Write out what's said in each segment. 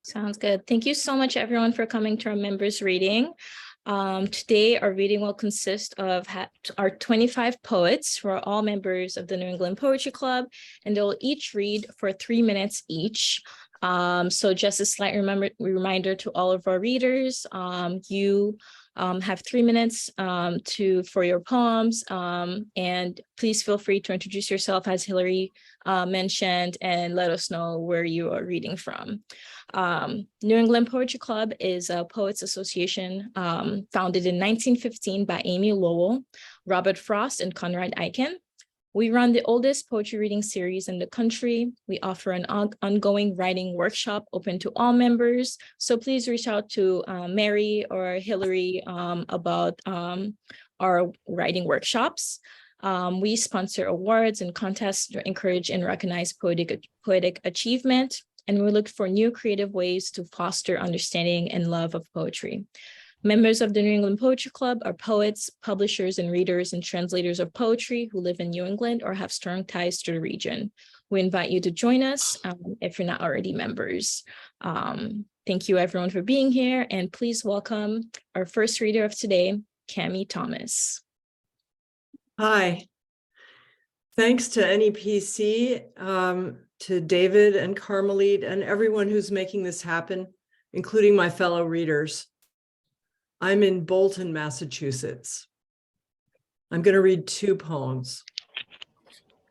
Sounds good. Thank you so much, everyone, for coming to our members reading. Today, our reading will consist of our 25 poets who are all members of the New England Poetry Club, and they'll each read for 3 minutes each. So just a slight reminder to all of our readers, you have 3 minutes for your poems, and please feel free to introduce yourself, as Hillary mentioned, and let us know where you are reading from. New England Poetry Club is a poets association founded in 1915 by Amy Lowell, Robert Frost, and Conrad Aiken. We run the oldest poetry reading series in the country. We offer an ongoing writing workshop open to all members. So please reach out to Mary or Hillary about our writing workshops. We sponsor awards and contests to encourage and recognize poetic achievement. And we look for new creative ways to foster understanding and love of poetry. Members of the New England Poetry Club are poets, publishers, and readers and translators of poetry who live in New England or have strong ties to the region. We invite you to join us if you're not already members. Thank you, everyone, for being here. And please welcome our first reader of today, Cammy Thomas. Hi. Thanks to NEPC, to David and Carmellite and everyone who's making this happen, including my fellow readers. I'm in Bolton, Massachusetts. I'm going to read 2 poems.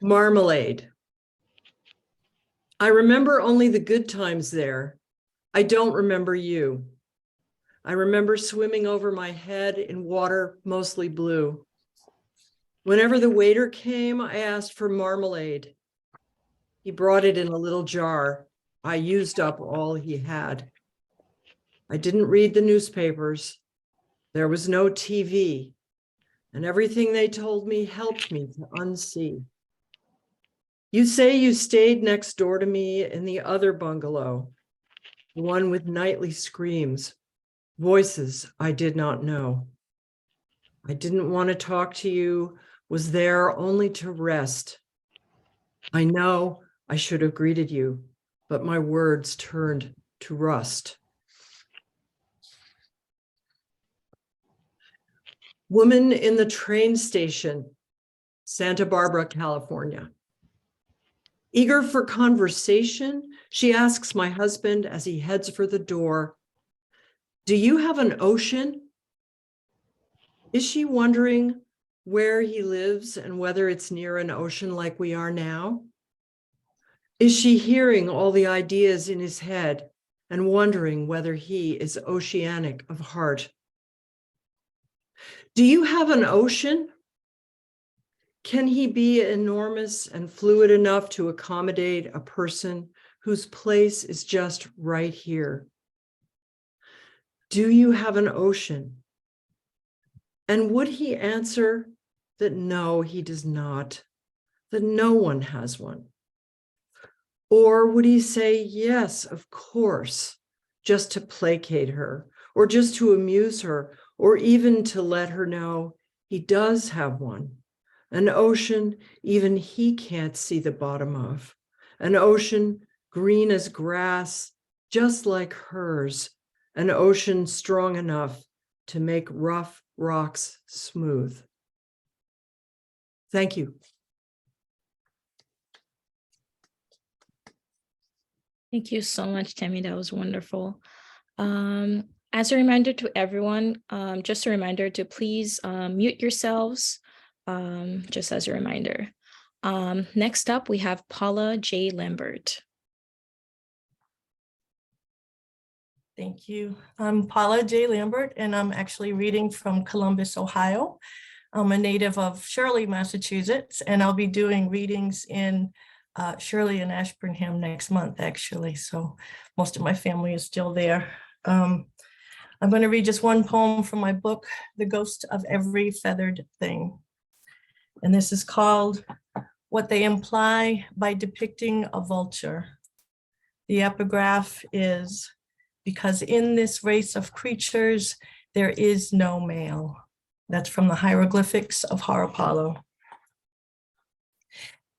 Marmalade. I remember only the good times there. I don't remember you. I remember swimming over my head in water mostly blue. Whenever the waiter came, I asked for marmalade. He brought it in a little jar. I used up all he had. I didn't read the newspapers. There was no TV, and everything they told me helped me to unsee. You say you stayed next door to me in the other bungalow, the one with nightly screams, voices I did not know. I didn't want to talk to you, was there only to rest. I know I should have greeted you, but my words turned to rust. Woman in the train station, Santa Barbara, California. Eager for conversation, she asks my husband as he heads for the door, "Do you have an ocean?" Is she wondering where he lives and whether it's near an ocean like we are now? Is she hearing all the ideas in his head and wondering whether he is oceanic of heart? Do you have an ocean? Can he be enormous and fluid enough to accommodate a person whose place is just right here? Do you have an ocean? And would he answer that no, he does not, that no one has one? Or would he say, yes, of course, just to placate her, or just to amuse her, or even to let her know he does have one, an ocean even he can't see the bottom of, an ocean green as grass, just like hers, an ocean strong enough to make rough rocks smooth. Thank you. Thank you so much, Tammy. That was wonderful. As a reminder to everyone, just a reminder to please mute yourselves, just as a reminder. Next up, we have Paula J. Lambert. Thank you. I'm Paula J. Lambert, and I'm actually reading from Columbus, Ohio. I'm a native of Shirley, Massachusetts, and I'll be doing readings in Shirley and Ashburnham next month, actually. So most of my family is still there. I'm going to read just one poem from my book, The Ghost of Every Feathered Thing. And this is called What They Imply by Depicting a Vulture. The epigraph is, because in this race of creatures, there is no male. That's from the hieroglyphics of Harapalo.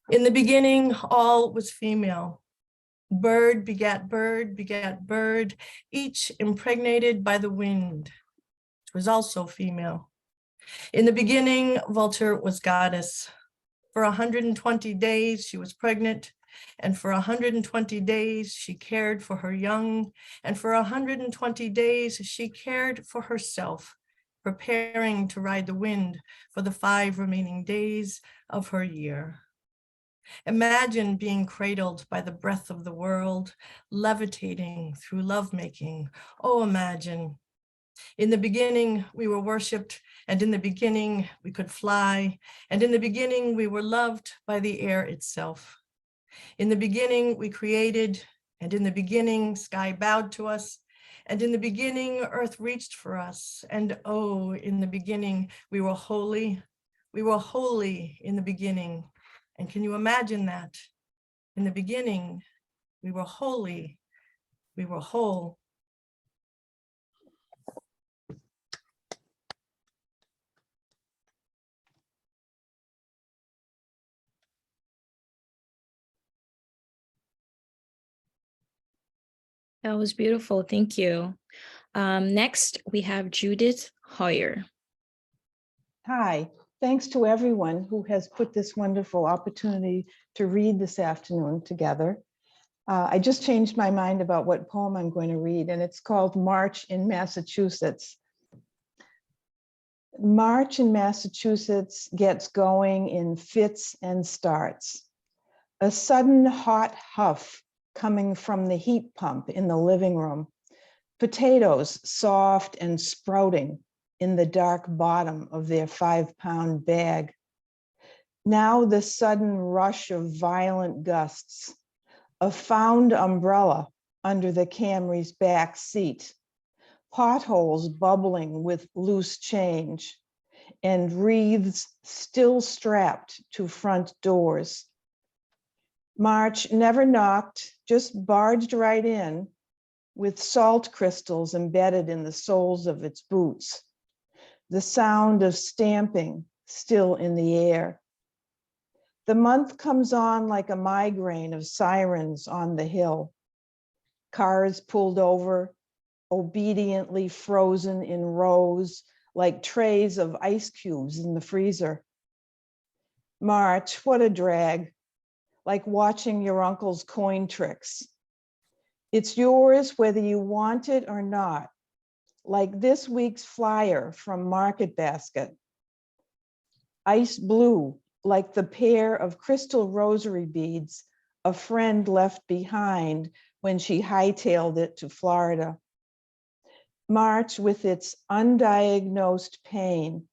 In the beginning, all was female. Bird begat bird, each impregnated by the wind. It was also female. In the beginning, Vulture was goddess. For 120 days, she was pregnant, and for 120 days, she cared for her young, and for 120 days, she cared for herself, preparing to ride the wind for the 5 remaining days of her year. Imagine being cradled by the breath of the world, levitating through lovemaking. Oh, imagine. In the beginning, we were worshipped, and in the beginning, we could fly, and in the beginning, we were loved by the air itself. In the beginning, we created, and in the beginning, sky bowed to us, and in the beginning, earth reached for us, and oh, in the beginning, we were holy in the beginning. And can you imagine that? In the beginning, we were holy, we were whole. That was beautiful. Thank you. Next, we have Judith Hoyer. Hi, thanks to everyone who has put this wonderful opportunity to read this afternoon together. I just changed my mind about what poem I'm going to read, and it's called March in Massachusetts. March in Massachusetts gets going in fits and starts. A sudden hot huff coming from the heat pump in the living room. Potatoes soft and sprouting in the dark bottom of their 5-pound bag. Now the sudden rush of violent gusts. A found umbrella under the Camry's back seat. Potholes bubbling with loose change, and wreaths still strapped to front doors. March never knocked, just barged right in with salt crystals embedded in the soles of its boots. The sound of stamping still in the air. The month comes on like a migraine of sirens on the hill. Cars pulled over, obediently frozen in rows like trays of ice cubes in the freezer. March, what a drag, like watching your uncle's coin tricks. It's yours whether you want it or not, like this week's flyer from Market Basket. Ice blue, like the pair of crystal rosary beads a friend left behind when she hightailed it to Florida. March with its undiagnosed pain,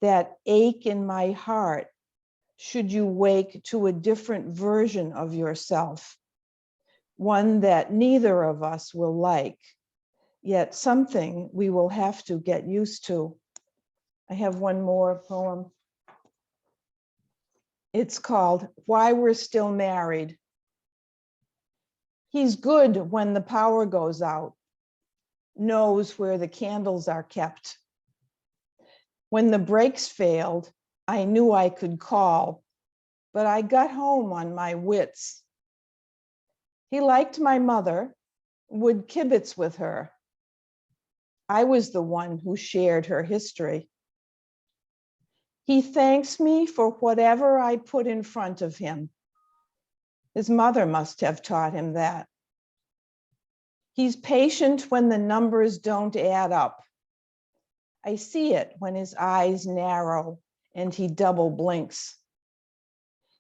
that ache in my heart, should you wake to a different version of yourself, one that neither of us will like, yet something we will have to get used to. I have one more poem. It's called Why We're Still Married. He's good when the power goes out, knows where the candles are kept. When the brakes failed, I knew I could call, but I got home on my wits. He liked my mother, would kibitz with her. I was the one who shared her history. He thanks me for whatever I put in front of him. His mother must have taught him that. He's patient when the numbers don't add up. I see it when his eyes narrow and he double blinks.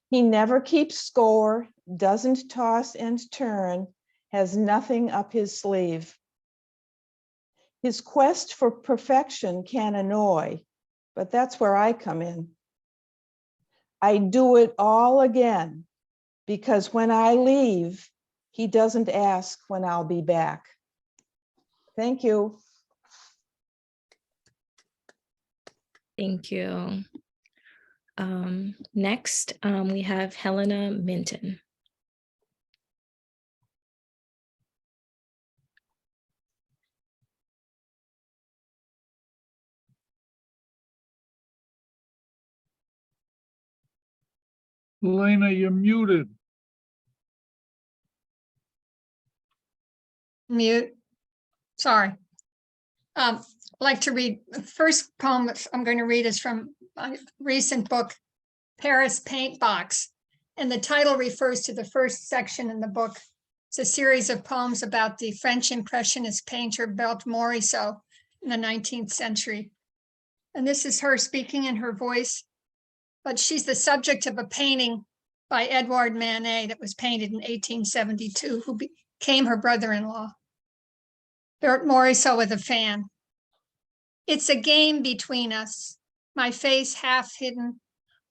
He never keeps score, doesn't toss and turn, has nothing up his sleeve. His quest for perfection can annoy, but that's where I come in. I do it all again because when I leave, he doesn't ask when I'll be back. Thank you. Thank you. Next, we have Helena Minton. Helena, you're muted. Mute. Sorry. I'd like to read, the first poem I'm going to read is from my recent book, Paris Paint Box. And the title refers to the first section in the book. It's a series of poems about the French Impressionist painter Berthe Morisot in the 19th century. And this is her speaking in her voice, but she's the subject of a painting by Edouard Manet that was painted in 1872, who became her brother-in-law. Berthe Morisot with a fan. It's a game between us, my face half hidden,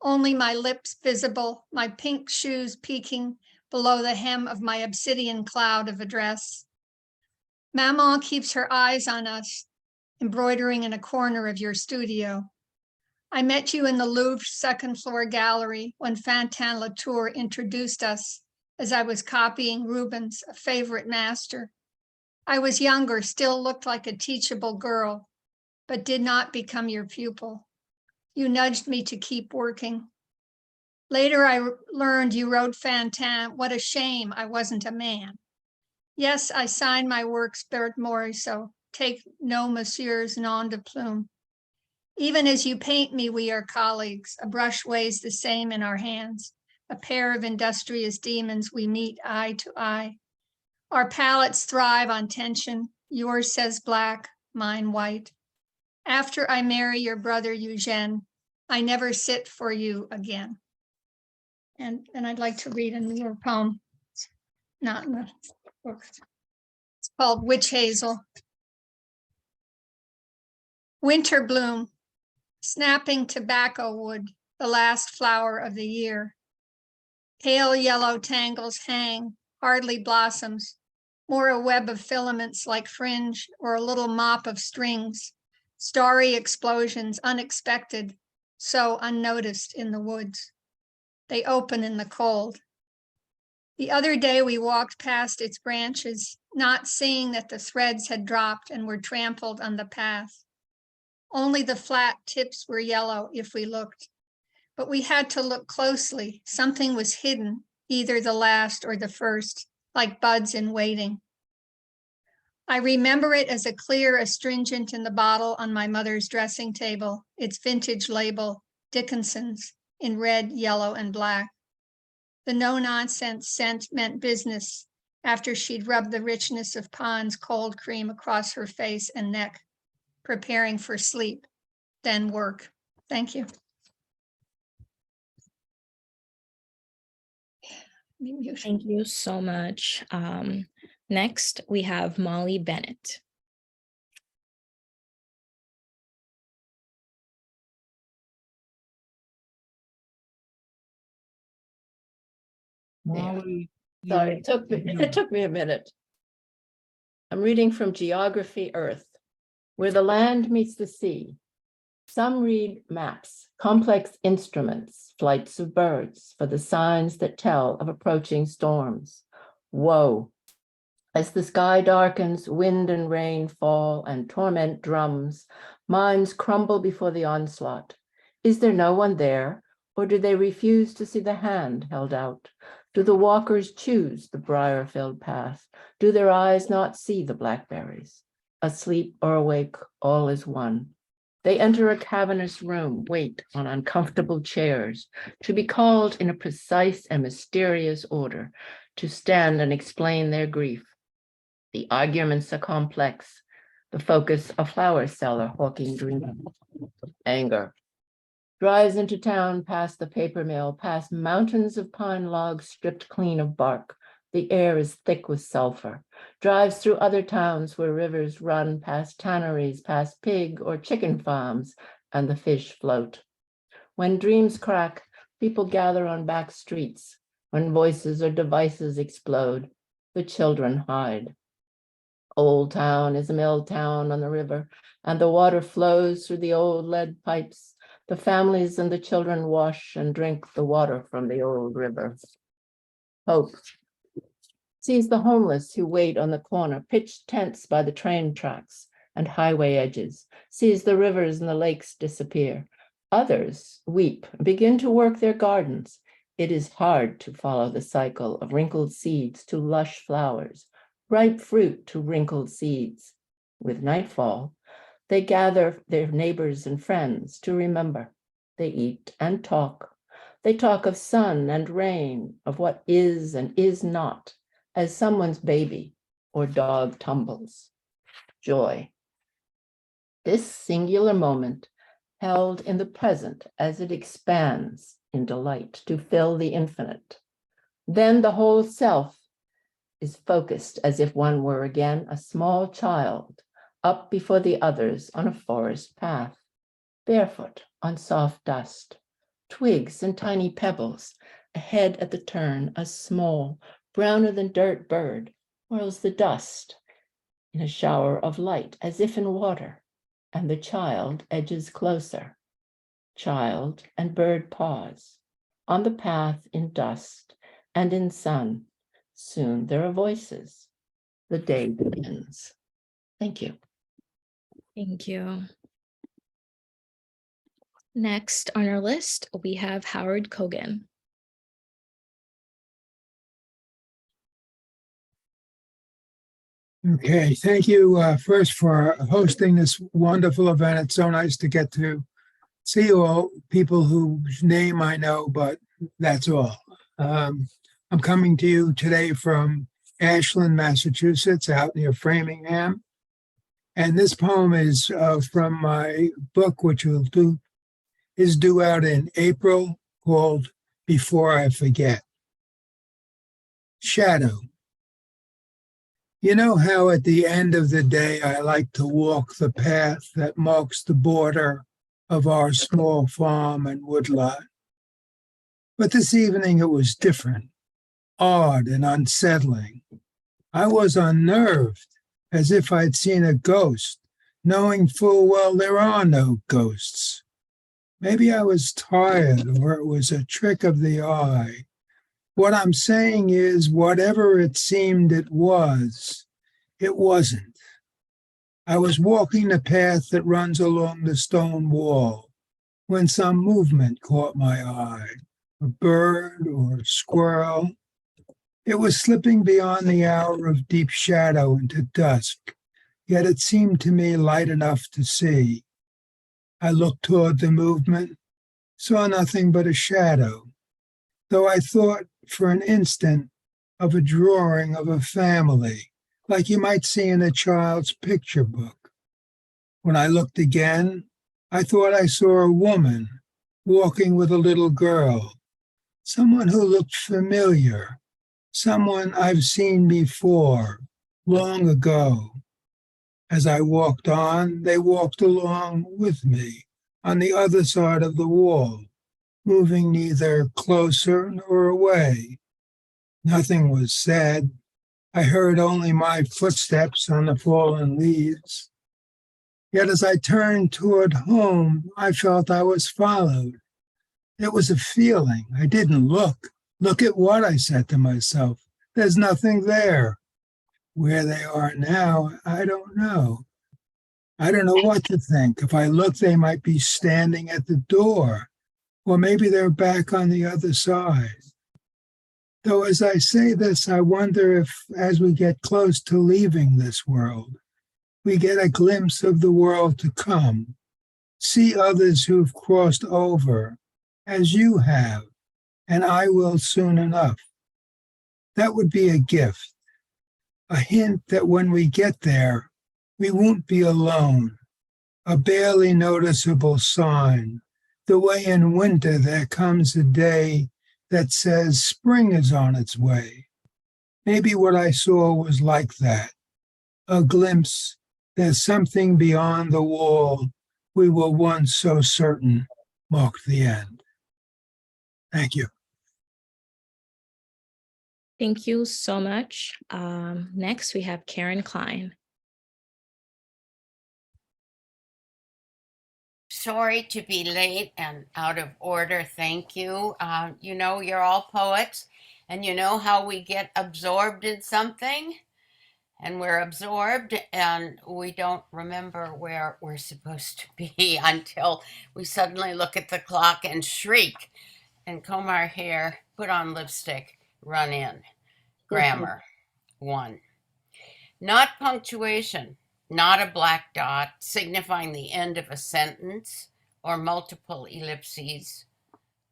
only my lips visible, my pink shoes peeking below the hem of my obsidian cloud of a dress. Maman keeps her eyes on us, embroidering in a corner of your studio. I met you in the Louvre second floor gallery when Fantin Latour introduced us as I was copying Rubens, a favorite master. I was younger, still looked like a teachable girl, but did not become your pupil. You nudged me to keep working. Later, I learned you wrote Fantin, what a shame I wasn't a man. Yes, I signed my works Berthe Morisot, take no monsieur's nom de plume. Even as you paint me, we are colleagues. A brush weighs the same in our hands. A pair of industrious demons, we meet eye to eye. Our palettes thrive on tension. Yours says black, mine white. After I marry your brother Eugène, I never sit for you again. And I'd like to read another poem, not in the book. It's called Witch Hazel. Winter bloom, snapping tobacco wood, the last flower of the year. Pale yellow tangles hang, hardly blossoms, more a web of filaments like fringe or a little mop of strings, starry explosions unexpected, so unnoticed in the woods. They open in the cold. The other day we walked past its branches, not seeing that the threads had dropped and were trampled on the path. Only the flat tips were yellow if we looked, but we had to look closely. Something was hidden, either the last or the first, like buds in waiting. I remember it as a clear astringent in the bottle on my mother's dressing table, its vintage label, Dickinson's, in red, yellow, and black. The no-nonsense scent meant business after she'd rubbed the richness of Pond's cold cream across her face and neck, preparing for sleep, then work. Thank you. Thank you so much. Next, we have Molly Bennett. Molly, sorry, it took me a minute. I'm reading from Geography Earth, where the land meets the sea. Some read maps, complex instruments, flights of birds for the signs that tell of approaching storms. Woe! As the sky darkens, wind and rain fall and torment drums, minds crumble before the onslaught. Is there no one there, or do they refuse to see the hand held out? Do the walkers choose the briar-filled path? Do their eyes not see the blackberries? Asleep or awake, all is one. They enter a cavernous room, wait on uncomfortable chairs, to be called in a precise and mysterious order, to stand and explain their grief. The arguments are complex. The focus, a flower seller hawking dreams. Anger. Drives into town past the paper mill, past mountains of pine logs stripped clean of bark. The air is thick with sulfur. Drives through other towns where rivers run, past tanneries, past pig or chicken farms, and the fish float. When dreams crack, people gather on back streets. When voices or devices explode, the children hide. Old Town is a mill town on the river, and the water flows through the old lead pipes. The families and the children wash and drink the water from the old river. Hope sees the homeless who wait on the corner, pitched tents by the train tracks and highway edges, sees the rivers and the lakes disappear. Others weep, begin to work their gardens. It is hard to follow the cycle of wrinkled seeds to lush flowers, ripe fruit to wrinkled seeds. With nightfall, they gather their neighbors and friends to remember. They eat and talk. They talk of sun and rain, of what is and is not, as someone's baby or dog tumbles. Joy. This singular moment held in the present as it expands in delight to fill the infinite. Then the whole self is focused as if one were again a small child up before the others on a forest path, barefoot on soft dust, twigs and tiny pebbles. Ahead at the turn, a small, browner than dirt bird whirls the dust in a shower of light as if in water, and the child edges closer. Child and bird pause on the path in dust and in sun. Soon there are voices. The day begins. Thank you. Thank you. Next on our list, we have Howard Kogan. Okay, thank you first for hosting this wonderful event. It's so nice to get to see you all, people whose name I know, but that's all. I'm coming to you today from Ashland, Massachusetts, out near Framingham. And this poem is from my book, which is due out in April, called Before I Forget. Shadow. You know how at the end of the day, I like to walk the path that marks the border of our small farm and woodlot. But this evening it was different, odd and unsettling. I was unnerved, as if I'd seen a ghost, knowing full well there are no ghosts. Maybe I was tired, or it was a trick of the eye. What I'm saying is, whatever it seemed it wasn't. I was walking the path that runs along the stone wall when some movement caught my eye, a bird or a squirrel. It was slipping beyond the hour of deep shadow into dusk, yet it seemed to me light enough to see. I looked toward the movement, saw nothing but a shadow, though I thought for an instant of a drawing of a family, like you might see in a child's picture book. When I looked again, I thought I saw a woman walking with a little girl, someone who looked familiar, someone I've seen before, long ago. As I walked on, they walked along with me on the other side of the wall, moving neither closer nor away. Nothing was said. I heard only my footsteps on the fallen leaves. Yet as I turned toward home, I felt I was followed. It was a feeling. I didn't look. Look at what, I said to myself. There's nothing there. Where they are now, I don't know. I don't know what to think. If I look, they might be standing at the door, or maybe they're back on the other side. Though as I say this, I wonder if, as we get close to leaving this world, we get a glimpse of the world to come, see others who've crossed over, as you have, and I will soon enough. That would be a gift, a hint that when we get there, we won't be alone, a barely noticeable sign, the way in winter there comes a day that says spring is on its way. Maybe what I saw was like that, a glimpse. There's something beyond the wall we were once so certain marked the end. Thank you. Thank you so much. Next, we have Karen Klein. Sorry to be late and out of order. Thank you. You know, you're all poets, and you know how we get absorbed in something, and we're absorbed, and we don't remember where we're supposed to be until we suddenly look at the clock and shriek and comb our hair, put on lipstick, run in. Grammar 1. Not punctuation, not a black dot signifying the end of a sentence or multiple ellipses,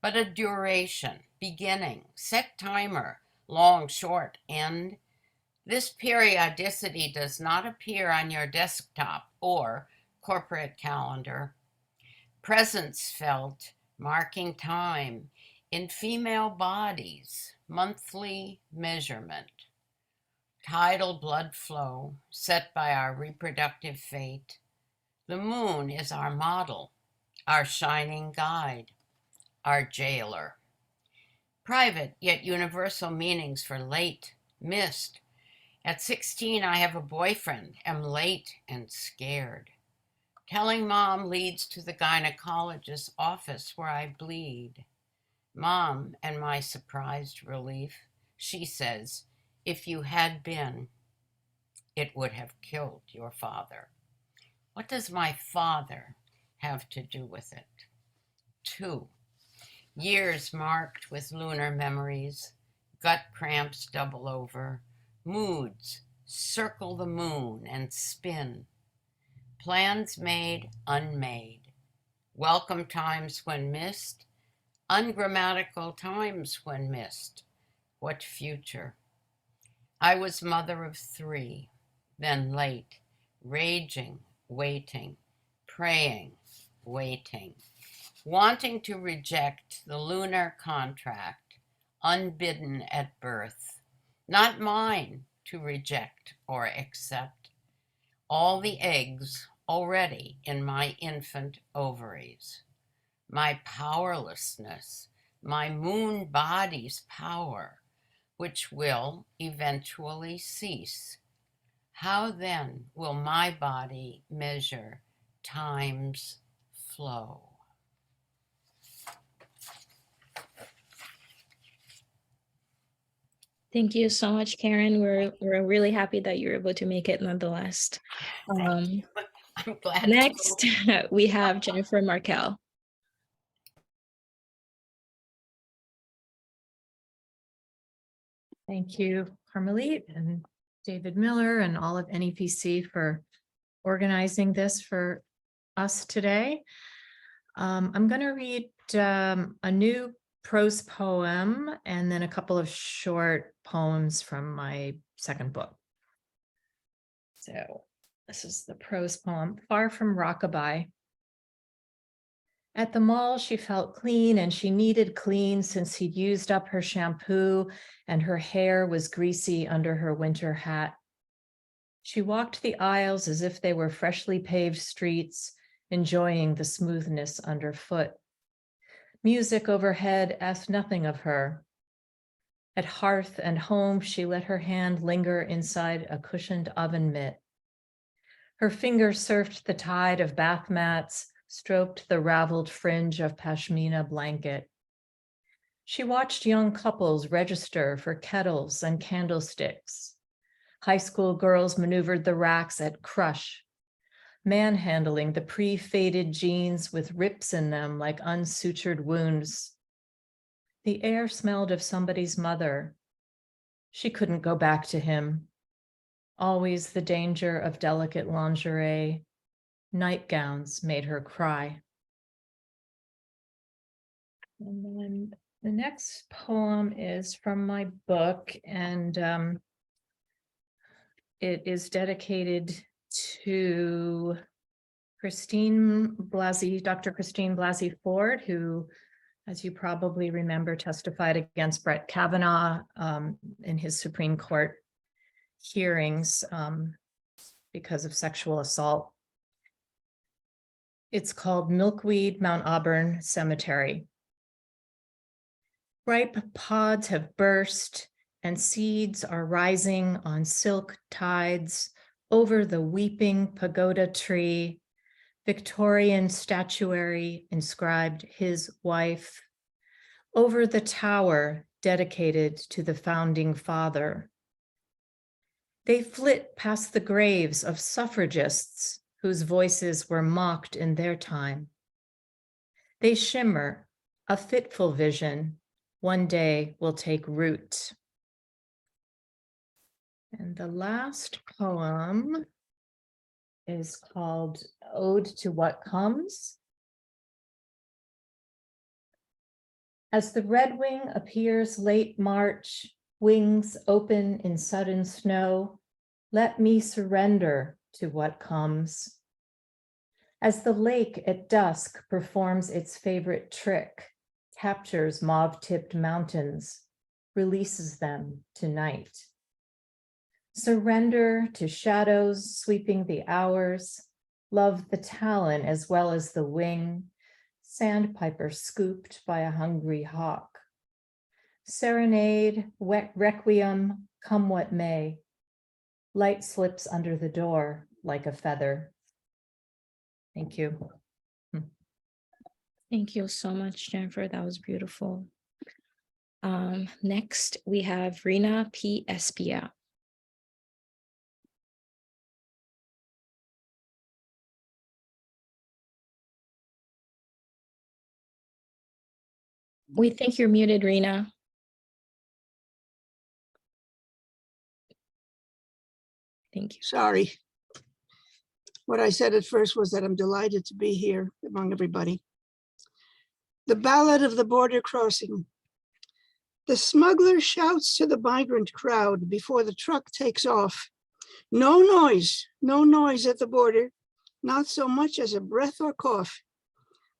but a duration, beginning, set timer, long, short, end. This periodicity does not appear on your desktop or corporate calendar. Presence felt, marking time in female bodies, monthly measurement. Tidal blood flow set by our reproductive fate. The moon is our model, our shining guide, our jailer. Private yet universal meanings for late, missed. At 16, I have a boyfriend, am late and scared. Telling mom leads to the gynecologist's office where I bleed. Mom and my surprised relief, she says, if you had been, it would have killed your father. What does my father have to do with it? 2. Years marked with lunar memories, gut cramps double over, moods circle the moon and spin. Plans made, unmade. Welcome times when missed, ungrammatical times when missed. What future? I was mother of 3, then late, raging, waiting, praying, waiting, wanting to reject the lunar contract, unbidden at birth, not mine to reject or accept. All the eggs already in my infant ovaries. My powerlessness, my moon body's power, which will eventually cease. How then will my body measure time's flow? Thank you so much, Karen. We're really happy that you're able to make it nonetheless. I'm glad. Next, we have Jennifer Markell. Thank you, Carmellite and David Miller and all of NEPC for organizing this for us today. I'm going to read a new prose poem and then a couple of short poems from my second book. So this is the prose poem, Far from Rockabye. At the mall, she felt clean and she needed clean since he'd used up her shampoo and her hair was greasy under her winter hat. She walked the aisles as if they were freshly paved streets, enjoying the smoothness underfoot. Music overhead asked nothing of her. At hearth and home, she let her hand linger inside a cushioned oven mitt. Her fingers surfed the tide of bath mats, stroked the raveled fringe of pashmina blanket. She watched young couples register for kettles and candlesticks. High school girls maneuvered the racks at Crush, manhandling the pre-faded jeans with rips in them like unsutured wounds. The air smelled of somebody's mother. She couldn't go back to him. Always the danger of delicate lingerie. Nightgowns made her cry. And then the next poem is from my book, and it is dedicated to Christine Blasey, Dr. Christine Blasey Ford, who, as you probably remember, testified against Brett Kavanaugh in his Supreme Court hearings because of sexual assault. It's called Milkweed, Mount Auburn Cemetery. Ripe pods have burst and seeds are rising on silk tides over the weeping pagoda tree, Victorian statuary inscribed his wife, over the tower dedicated to the founding father. They flit past the graves of suffragists whose voices were mocked in their time. They shimmer, a fitful vision, one day will take root. And the last poem is called Ode to What Comes. As the redwing appears late March, wings open in sudden snow, let me surrender to what comes. As the lake at dusk performs its favorite trick, captures mauve-tipped mountains, releases them to night. Surrender to shadows sweeping the hours, love the talon as well as the wing, sandpiper scooped by a hungry hawk. Serenade, wet requiem, come what may. Light slips under the door like a feather. Thank you. Thank you so much, Jennifer. That was beautiful. Next, we have Rhina P. Espaillat. We think you're muted, Rhina. Thank you. Sorry. What I said at first was that I'm delighted to be here among everybody. The Ballad of the Border Crossing. The smuggler shouts to the migrant crowd before the truck takes off. No noise at the border, not so much as a breath or cough.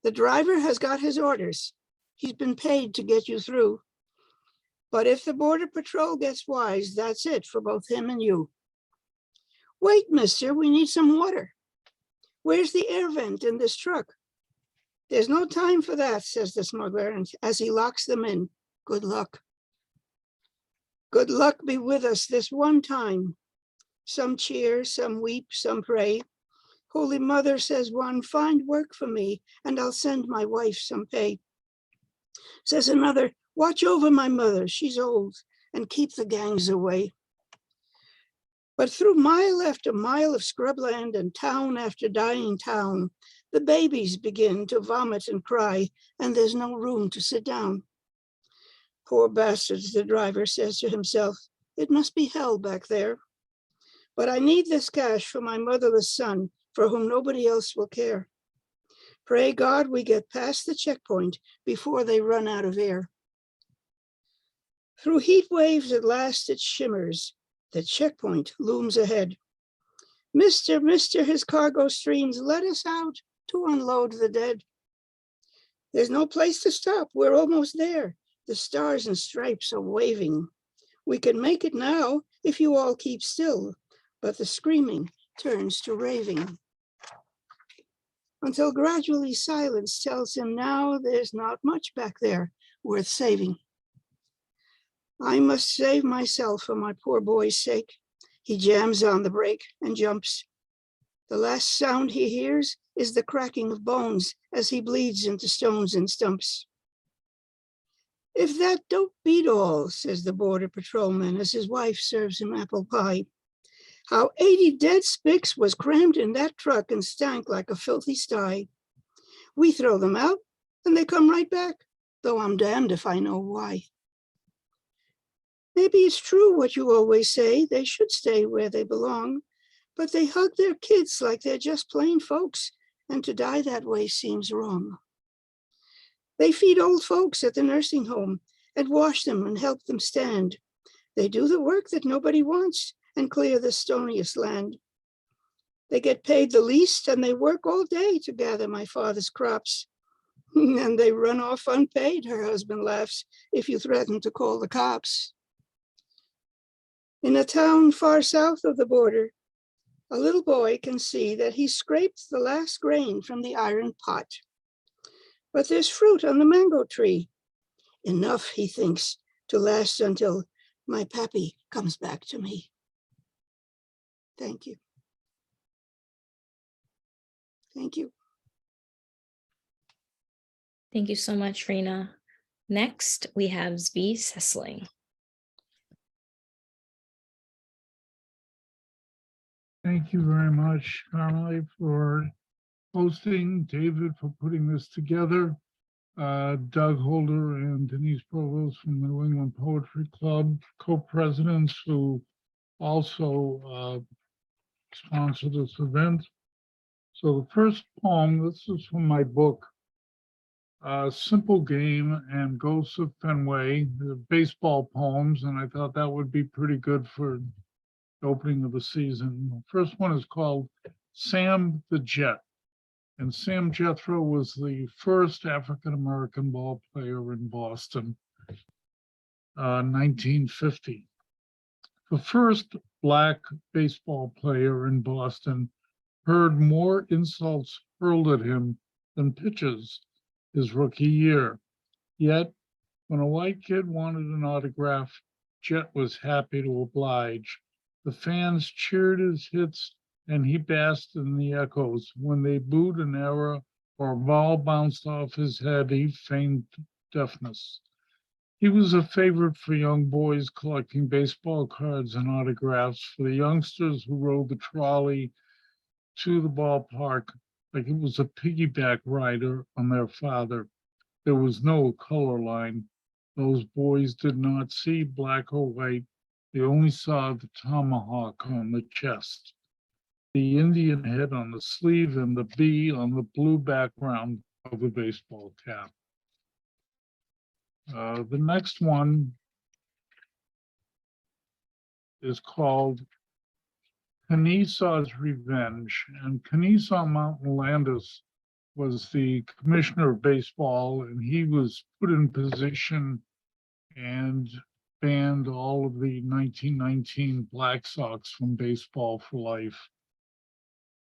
The driver has got his orders. He's been paid to get you through. But if the Border Patrol gets wise, that's it for both him and you. Wait, mister, we need some water. Where's the air vent in this truck? There's no time for that, says the smuggler, and as he locks them in. Good luck. Good luck be with us this one time. Some cheer, some weep, some pray. Holy Mother, says one, find work for me, and I'll send my wife some pay. Says another, watch over my mother, she's old, and keep the gangs away. But through mile after mile of scrubland and town after dying town, the babies begin to vomit and cry, and there's no room to sit down. Poor bastards, the driver says to himself, it must be hell back there. But I need this cash for my motherless son, for whom nobody else will care. Pray God we get past the checkpoint before they run out of air. Through heat waves at last it shimmers. The checkpoint looms ahead. Mister, his cargo streams, let us out to unload the dead. There's no place to stop, we're almost there. The stars and stripes are waving. We can make it now if you all keep still, but the screaming turns to raving. Until gradually silence tells him now there's not much back there worth saving. I must save myself for my poor boy's sake. He jams on the brake and jumps. The last sound he hears is the cracking of bones as he bleeds into stones and stumps. If that don't beat all, says the border patrolman as his wife serves him apple pie. How 80 dead spics was crammed in that truck and stank like a filthy sty. We throw them out and they come right back, though I'm damned if I know why. Maybe it's true what you always say, they should stay where they belong, but they hug their kids like they're just plain folks, and to die that way seems wrong. They feed old folks at the nursing home and wash them and help them stand. They do the work that nobody wants and clear the stoniest land. They get paid the least and they work all day to gather my father's crops. And they run off unpaid, her husband laughs, if you threaten to call the cops. In a town far south of the border, a little boy can see that he scraped the last grain from the iron pot. But there's fruit on the mango tree. Enough, he thinks, to last until my pappy comes back to me. Thank you. Thank you. Thank you so much, Rhina. Next, we have Zvi Sesling. Thank you very much, Carmellite, for hosting, David for putting this together, Doug Holder and Denise Provost from the New England Poetry Club, co-presidents who also sponsor this event. So the first poem, this is from my book, Simple Game and Ghosts of Fenway, the baseball poems, and I thought that would be pretty good for the opening of the season. The first one is called Sam the Jet. And Sam Jethro was the first African-American ball player in Boston, 1950. The first Black baseball player in Boston heard more insults hurled at him than pitches his rookie year. Yet, when a white kid wanted an autograph, Jet was happy to oblige. The fans cheered his hits, and he basked in the echoes. When they booed an error or a ball bounced off his head, he feigned deafness. He was a favorite for young boys collecting baseball cards and autographs, for the youngsters who rode the trolley to the ballpark like it was a piggyback rider on their father. There was no color line. Those boys did not see black or white. They only saw the tomahawk on the chest, the Indian head on the sleeve, and the B on the blue background of the baseball cap. The next one is called Kenesaw's Revenge. And Kenesaw Mountain Landis was the commissioner of baseball, and he was put in position and banned all of the 1919 Black Sox from baseball for life.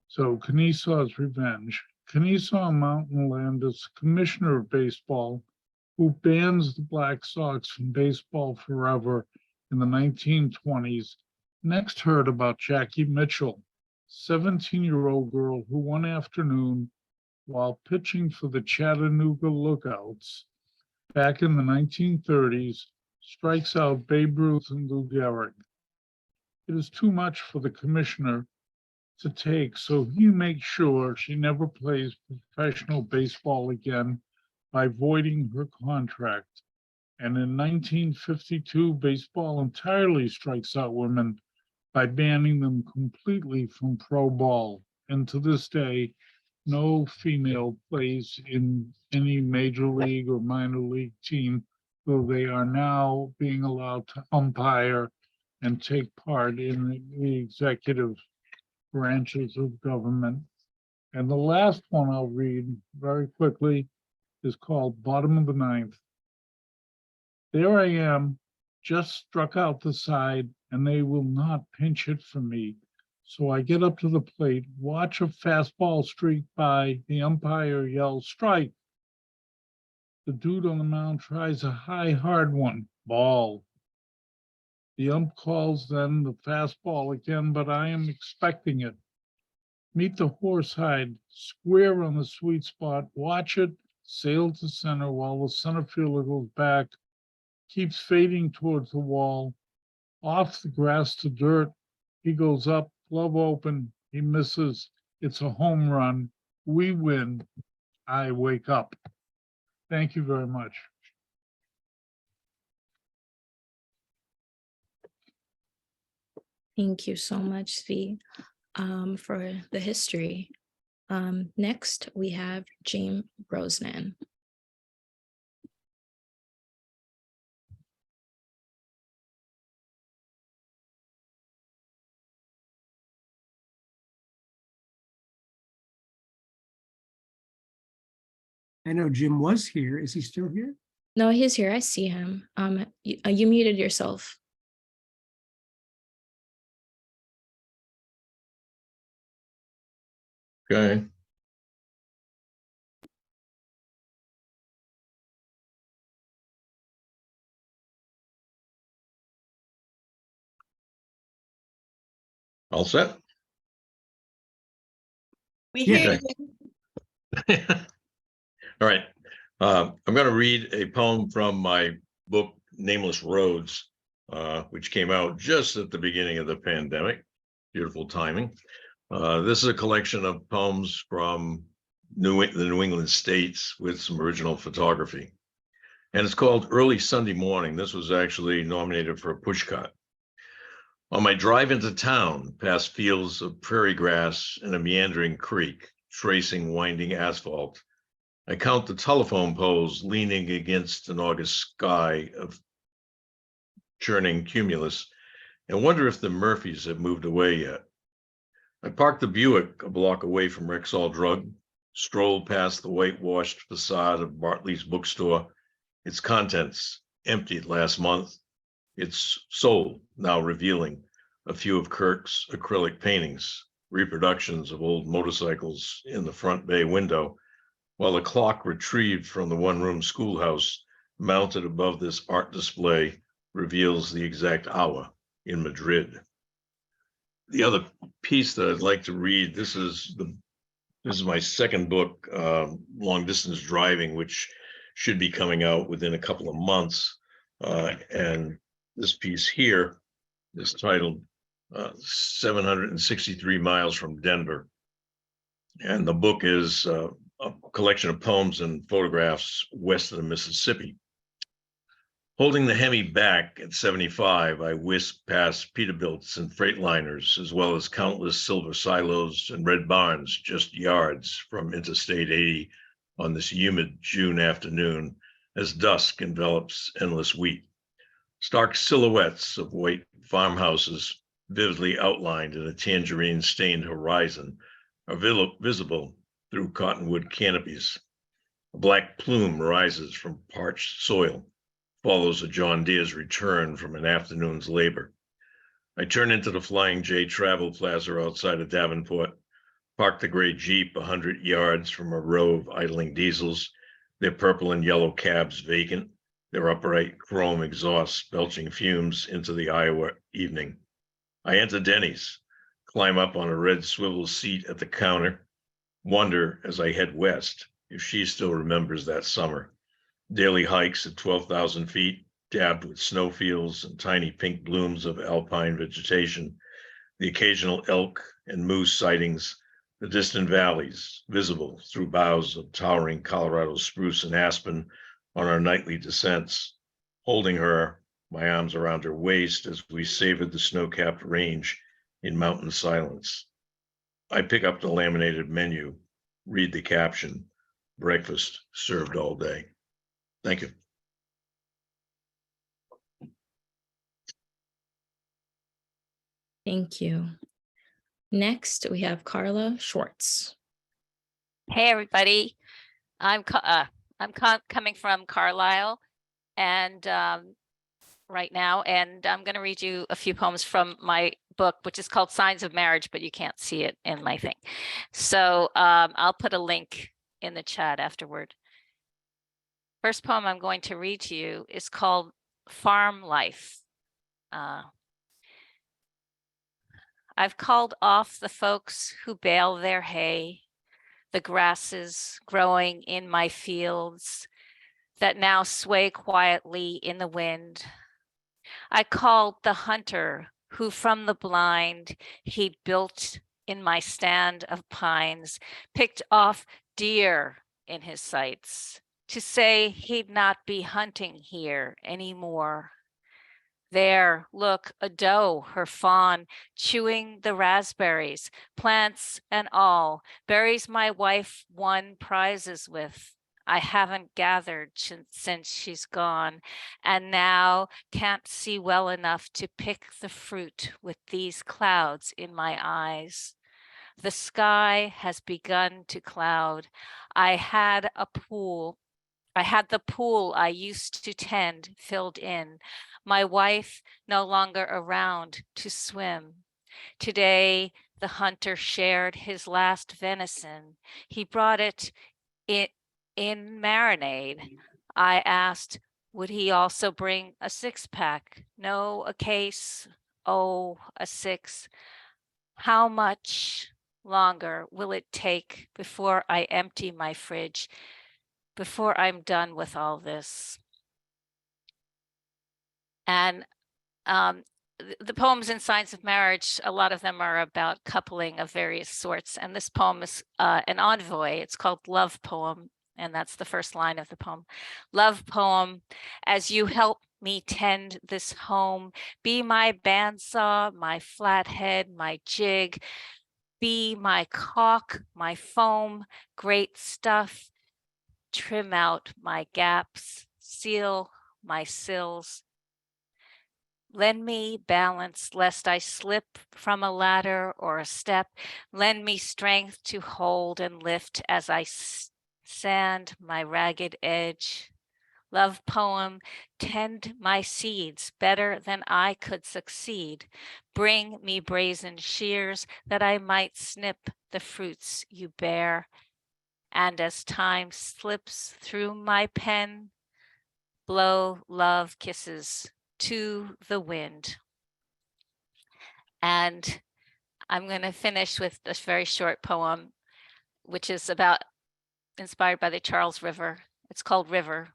So Kenesaw's Revenge. Kenesaw Mountain Landis, commissioner of baseball, who bans the Black Sox from baseball forever in the 1920s, next heard about Jackie Mitchell, 17-year-old girl who one afternoon, while pitching for the Chattanooga Lookouts back in the 1930s, strikes out Babe Ruth and Lou Gehrig. It is too much for the commissioner to take, so he makes sure she never plays professional baseball again by voiding her contract. And in 1952, baseball entirely strikes out women by banning them completely from pro ball. And to this day, no female plays in any major league or minor league team, though they are now being allowed to umpire and take part in the executive branches of government. And the last one I'll read very quickly is called Bottom of the Ninth. There I am, just struck out the side, and they will not pinch it for me. So I get up to the plate, watch a fastball streak by, the umpire yells, strike. The dude on the mound tries a high, hard one, ball. The ump calls then the fastball again, but I am expecting it. Meet the horse hide, square on the sweet spot, watch it, sail to center while the center fielder goes back, keeps fading towards the wall, off the grass to dirt. He goes up, glove open, he misses. It's a home run. We win. I wake up. Thank you very much. Thank you so much, Zvi, for the history. Next, we have James Brosnan. I know Jim was here. Is he still here? No, he's here. I see him. You muted yourself. Okay. All set? We hear Okay. you. All right. I'm going to read a poem from my book, Nameless Roads, which came out just at the beginning of the pandemic. Beautiful timing. This is a collection of poems from the New England states with some original photography. And it's called Early Sunday Morning. This was actually nominated for a Pushcart. On my drive into town, past fields of prairie grass and a meandering creek, tracing winding asphalt, I count the telephone poles leaning against an August sky of churning cumulus and wonder if the Murphys have moved away yet. I parked the Buick a block away from Rexall Drug, strolled past the whitewashed facade of Bartley's bookstore, its contents emptied last month, its soul now revealing a few of Kirk's acrylic paintings, reproductions of old motorcycles in the front bay window, while a clock retrieved from the one-room schoolhouse mounted above this art display reveals the exact hour in Madrid. The other piece that I'd like to read, this is my second book, Long Distance Driving, which should be coming out within a couple of months. And this piece here is titled 763 Miles from Denver. And the book is a collection of poems and photographs west of the Mississippi. Holding the Hemi back at 75, I whisked past Peterbilts and Freightliners, as well as countless silver silos and red barns just yards from Interstate 80 on this humid June afternoon as dusk envelops endless wheat. Stark silhouettes of white farmhouses, vividly outlined in a tangerine-stained horizon, are visible through cottonwood canopies. A black plume rises from parched soil, follows a John Deere's return from an afternoon's labor. I turn into the Flying J Travel Plaza outside of Davenport, park the gray Jeep 100 yards from a row of idling diesels, their purple and yellow cabs vacant, their upright chrome exhausts belching fumes into the Iowa evening. I enter Denny's, climb up on a red swivel seat at the counter, wonder as I head west if she still remembers that summer. Daily hikes at 12,000 feet, dabbed with snowfields and tiny pink blooms of alpine vegetation, the occasional elk and moose sightings, the distant valleys visible through boughs of towering Colorado spruce and aspen on our nightly descents, holding her, my arms around her waist as we savored the snow-capped range in mountain silence. I pick up the laminated menu, read the caption, breakfast served all day. Thank you. Thank you. Next, we have Carla Schwartz. Hey, everybody. I'm coming from Carlisle and right now, and I'm going to read you a few poems from my book, which is called Signs of Marriage, but you can't see it in my thing. So I'll put a link in the chat afterward. First poem I'm going to read to you is called Farm Life. I've called off the folks who bale their hay, the grasses growing in my fields that now sway quietly in the wind. I called the hunter who from the blind he'd built in my stand of pines, picked off deer in his sights to say he'd not be hunting here anymore. There, look, a doe, her fawn, chewing the raspberries, plants and all, berries my wife won prizes with. I haven't gathered since she's gone, and now can't see well enough to pick the fruit with these clouds in my eyes. The sky has begun to cloud. I had the pool I used to tend filled in. My wife no longer around to swim. Today, the hunter shared his last venison. He brought it in marinade. I asked, would he also bring a 6-pack? No, a case. Oh, a 6. How much longer will it take before I empty my fridge, before I'm done with all this? And the poems in Signs of Marriage, a lot of them are about coupling of various sorts. And this poem is an envoy. It's called Love Poem. And that's the first line of the poem. Love poem, as you help me tend this home. Be my bandsaw, my flathead, my jig. Be my caulk, my foam, great stuff. Trim out my gaps, seal my sills. Lend me balance lest I slip from a ladder or a step. Lend me strength to hold and lift as I sand my ragged edge. Love poem, tend my seeds better than I could succeed. Bring me brazen shears that I might snip the fruits you bear. And as time slips through my pen, blow love kisses to the wind. And I'm going to finish with this very short poem, which is inspired by the Charles River. It's called River.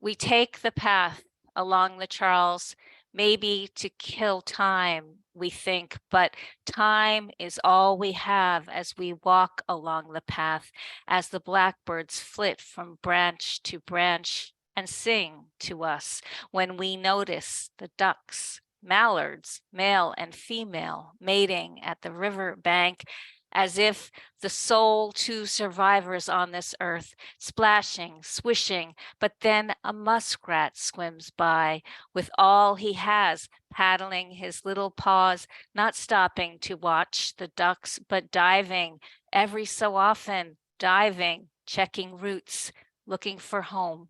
We take the path along the Charles, maybe to kill time, we think, but time is all we have as we walk along the path, as the blackbirds flit from branch to branch and sing to us when we notice the ducks, mallards, male and female, mating at the river bank, as if the sole two survivors on this earth, splashing, swishing, but then a muskrat swims by with all he has, paddling his little paws, not stopping to watch the ducks, but diving every so often, diving, checking routes, looking for home.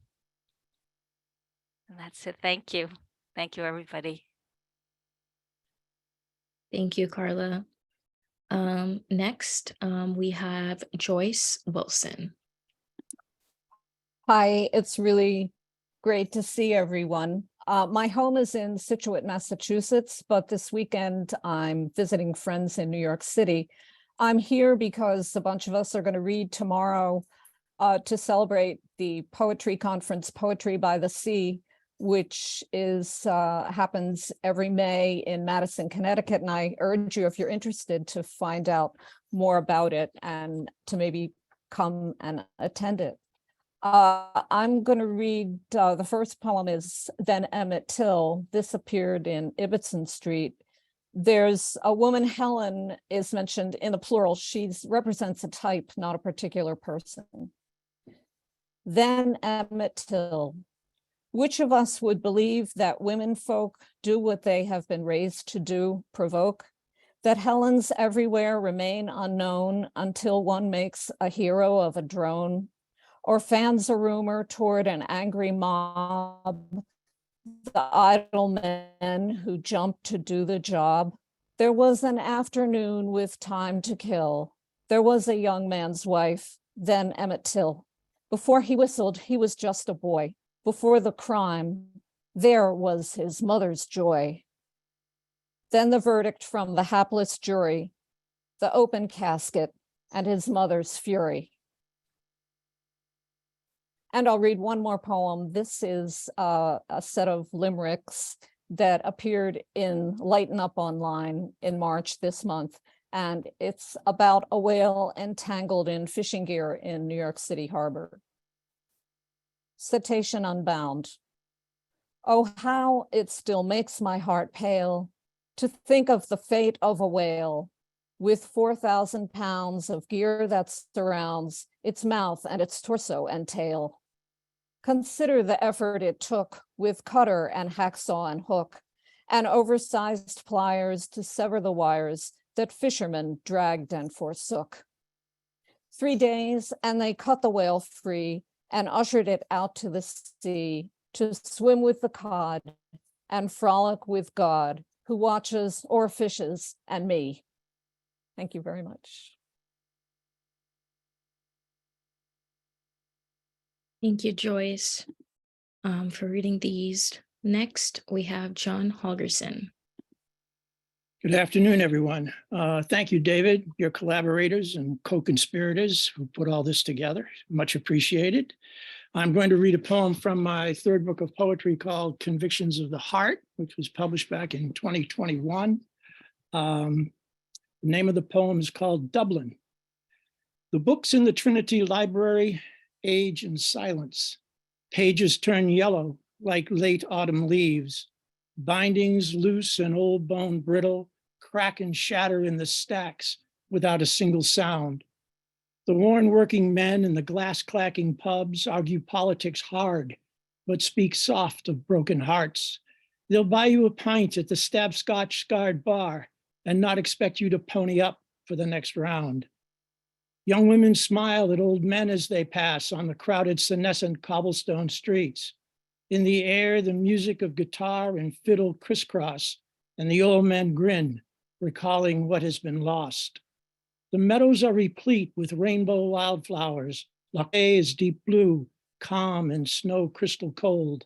And that's it. Thank you. Thank you, everybody. Thank you, Carla. Next, we have Joyce Wilson. Hi, it's really great to see everyone. My home is in Scituate, Massachusetts, but this weekend I'm visiting friends in New York City. I'm here because a bunch of us are going to read tomorrow to celebrate the poetry conference, Poetry by the Sea, which happens every May in Madison, Connecticut. And I urge you, if you're interested, to find out more about it and to maybe come and attend it. I'm going to read, the first poem is Then Emmett Till. This appeared in Ibbotson Street. There's a woman, Helen, is mentioned in the plural. She represents a type, not a particular person. Then Emmett Till. Which of us would believe that women folk do what they have been raised to do, provoke? That Helens everywhere remain unknown until one makes a hero of a drone, or fans a rumor toward an angry mob, the idle men who jump to do the job? There was an afternoon with time to kill. There was a young man's wife, then Emmett Till. Before he whistled, he was just a boy. Before the crime, there was his mother's joy. Then the verdict from the hapless jury, the open casket, and his mother's fury. And I'll read one more poem. This is a set of limericks that appeared in Lighten Up Online in March this month. And it's about a whale entangled in fishing gear in New York City Harbor. Cetacean Unbound. Oh, how it still makes my heart pale to think of the fate of a whale with 4,000 pounds of gear that surrounds its mouth and its torso and tail. Consider the effort it took with cutter and hacksaw and hook and oversized pliers to sever the wires that fishermen dragged and forsook. 3 days and they cut the whale free and ushered it out to the sea to swim with the cod and frolic with God, who watches or fishes, and me. Thank you very much. Thank you, Joyce, for reading these. Next, we have John Holgerson. Good afternoon, everyone. Thank you, David, your collaborators and co-conspirators who put all this together. Much appreciated. I'm going to read a poem from my third book of poetry called Convictions of the Heart, which was published back in 2021. The name of the poem is called Dublin. The books in the Trinity Library age in silence. Pages turn yellow like late autumn leaves. Bindings loose and old bone brittle, crack and shatter in the stacks without a single sound. The worn working men in the glass clacking pubs argue politics hard, but speak soft of broken hearts. They'll buy you a pint at the Stab Scotch scarred bar and not expect you to pony up for the next round. Young women smile at old men as they pass on the crowded senescent cobblestone streets. In the air, the music of guitar and fiddle crisscross, and the old men grin, recalling what has been lost. The meadows are replete with rainbow wildflowers. La Haye is deep blue, calm and snow crystal cold.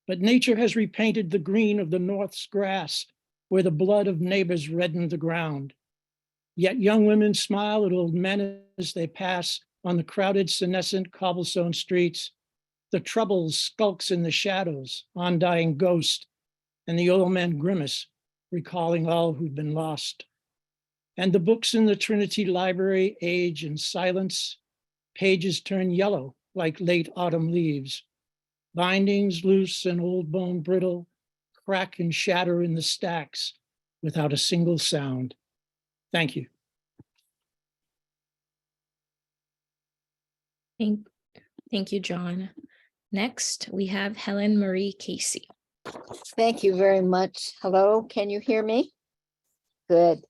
But nature has repainted the green of the north's grass, where the blood of neighbors reddened the ground. Yet young women smile at old men as they pass on the crowded senescent cobblestone streets. The trouble skulks in the shadows, undying ghost, and the old men grimace, recalling all who'd been lost. And the books in the Trinity Library age in silence. Pages turn yellow like late autumn leaves. Bindings loose and old bone brittle, crack and shatter in the stacks without a single sound. Thank you. Thank you, John. Next, we have Helen Marie Casey. Thank you very much. Hello, can you hear me? Good.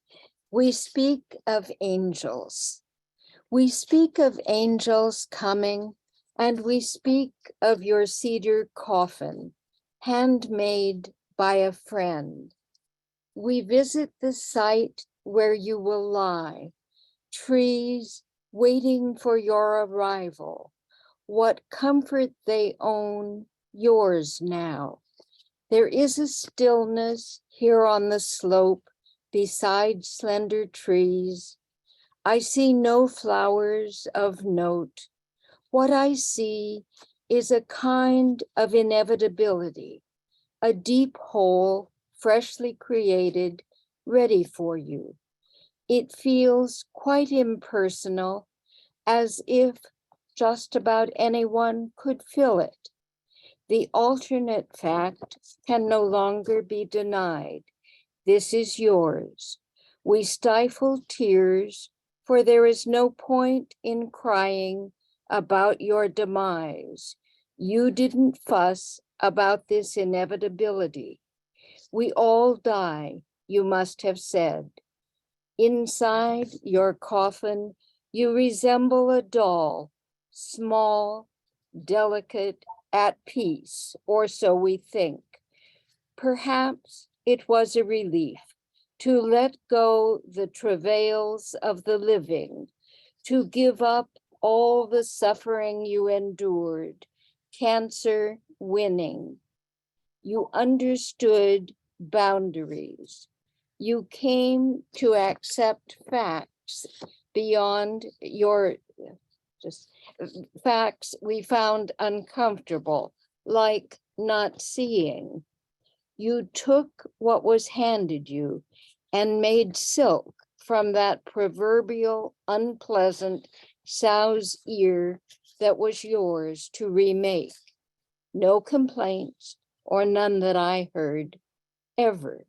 We speak of angels. We speak of angels coming, and we speak of your cedar coffin, handmade by a friend. We visit the site where you will lie, trees waiting for your arrival. What comfort they own, yours now. There is a stillness here on the slope beside slender trees. I see no flowers of note. What I see is a kind of inevitability, a deep hole freshly created, ready for you. It feels quite impersonal, as if just about anyone could fill it. The alternate fact can no longer be denied. This is yours. We stifle tears, for there is no point in crying about your demise. You didn't fuss about this inevitability. We all die, you must have said. Inside your coffin, you resemble a doll, small, delicate, at peace, or so we think. Perhaps it was a relief to let go the travails of the living, to give up all the suffering you endured, cancer winning. You understood boundaries. You came to accept facts beyond your facts we found uncomfortable, like not seeing. You took what was handed you and made silk from that proverbial unpleasant sow's ear that was yours to remake. No complaints, or none that I heard, ever.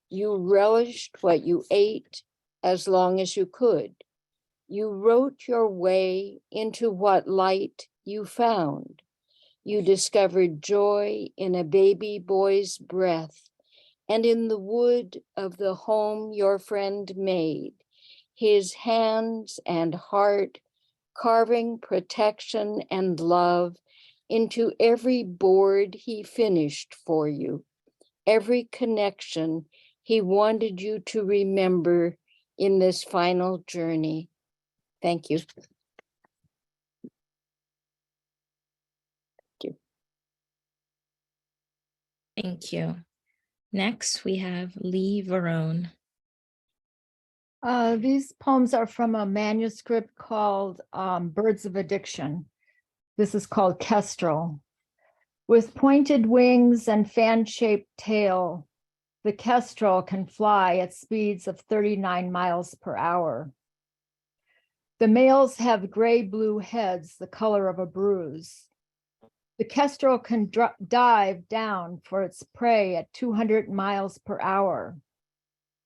You relished what you ate as long as you could. You wrote your way into what light you found. You discovered joy in a baby boy's breath and in the wood of the home your friend made, his hands and heart carving protection and love into every board he finished for you, every connection he wanted you to remember in this final journey. Thank you. Thank you. Next, we have Lee Varon. These poems are from a manuscript called Birds of Addiction. This is called Kestrel. With pointed wings and fan-shaped tail, the kestrel can fly at speeds of 39 miles per hour. The males have gray-blue heads, the color of a bruise. The kestrel can dive down for its prey at 200 miles per hour.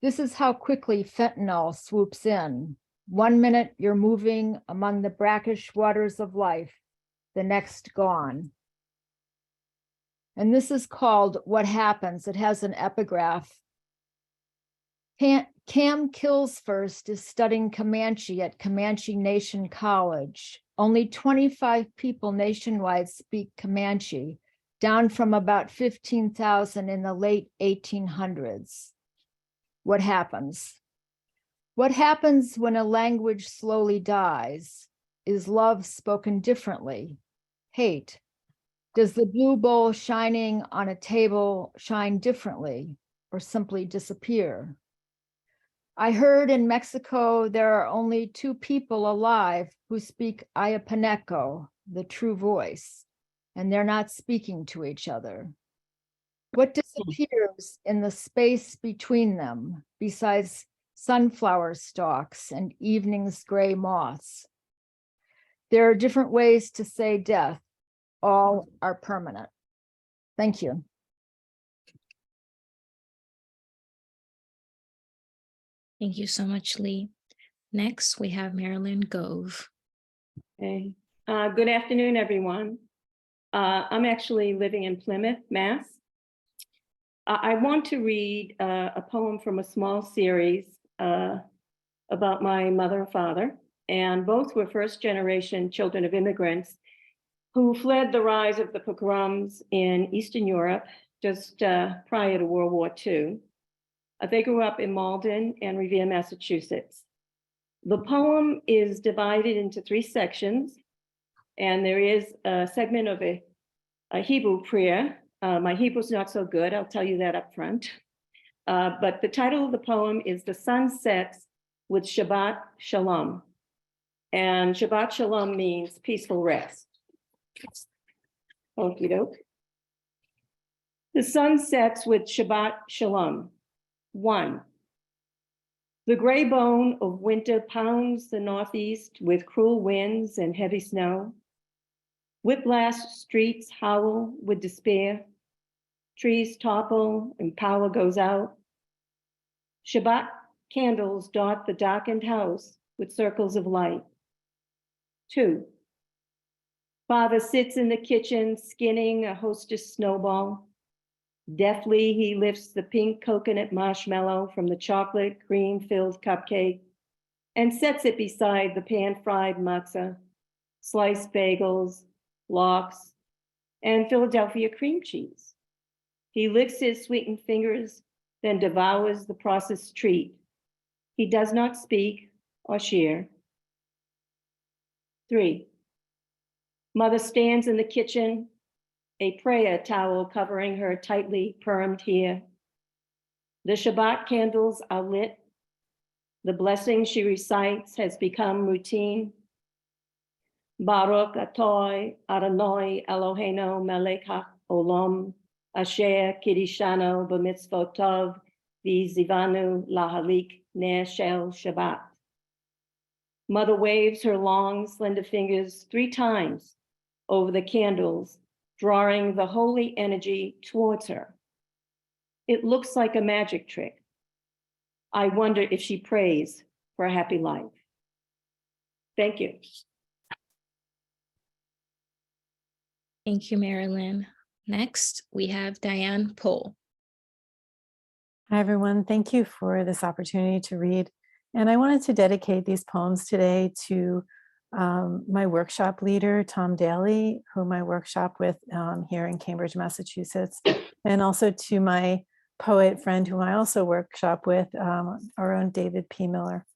This is how quickly fentanyl swoops in. 1 minute you're moving among the brackish waters of life, the next gone. And this is called What Happens. It has an epigraph. Cam Kills First is studying Comanche at Comanche Nation College. Only 25 people nationwide speak Comanche, down from about 15,000 in the late 1800s. What happens? What happens when a language slowly dies? Is love spoken differently? Hate? Does the blue bowl shining on a table shine differently or simply disappear? I heard in Mexico there are only 2 people alive who speak Ayapaneco, the true voice, and they're not speaking to each other. What disappears in the space between them besides sunflower stalks and evening's gray moths? There are different ways to say death. All are permanent. Thank you. Thank you so much, Lee. Next, we have Marilyn Gove. Hey, good afternoon, everyone. I'm actually living in Plymouth, Mass. I want to read a poem from a small series about my mother and father, and both were first-generation children of immigrants who fled the rise of the pogroms in Eastern Europe just prior to World War II. They grew up in Malden and Revere, Massachusetts. The poem is divided into 3 sections, and there is a segment of a Hebrew prayer. My Hebrew's not so good, I'll tell you that up front. But the title of the poem is The Sun Sets with Shabbat Shalom. And Shabbat Shalom means peaceful rest. Okie doke. The sun sets with Shabbat Shalom. 1. The gray bone of winter pounds the northeast with cruel winds and heavy snow. Whiplash streets howl with despair. Trees topple and power goes out. Shabbat candles dot the darkened house with circles of light. 2. Father sits in the kitchen skinning a Hostess snowball. Deftly, he lifts the pink coconut marshmallow from the chocolate cream-filled cupcake and sets it beside the pan-fried matzah, sliced bagels, lox, and Philadelphia cream cheese. He licks his sweetened fingers, then devours the processed treat. He does not speak or share. 3. Mother stands in the kitchen, a prayer towel covering her tightly permed hair. The Shabbat candles are lit. The blessing she recites has become routine. Baruch atoi Adonai Eloheinu melech haolam asher kiddushanu b'mitzvotov v'zivanu lahalik ner shel Shabbat. Mother waves her long, slender fingers 3 times over the candles, drawing the holy energy towards her. It looks like a magic trick. I wonder if she prays for a happy life. Thank you. Thank you, Marilyn. Next, we have Diane Pohl. Hi, everyone. Thank you for this opportunity to read. And I wanted to dedicate these poems today to my workshop leader, Tom Daly, whom I workshop with here in Cambridge, Massachusetts, and also to my poet friend whom I also workshop with, our own David P. Miller.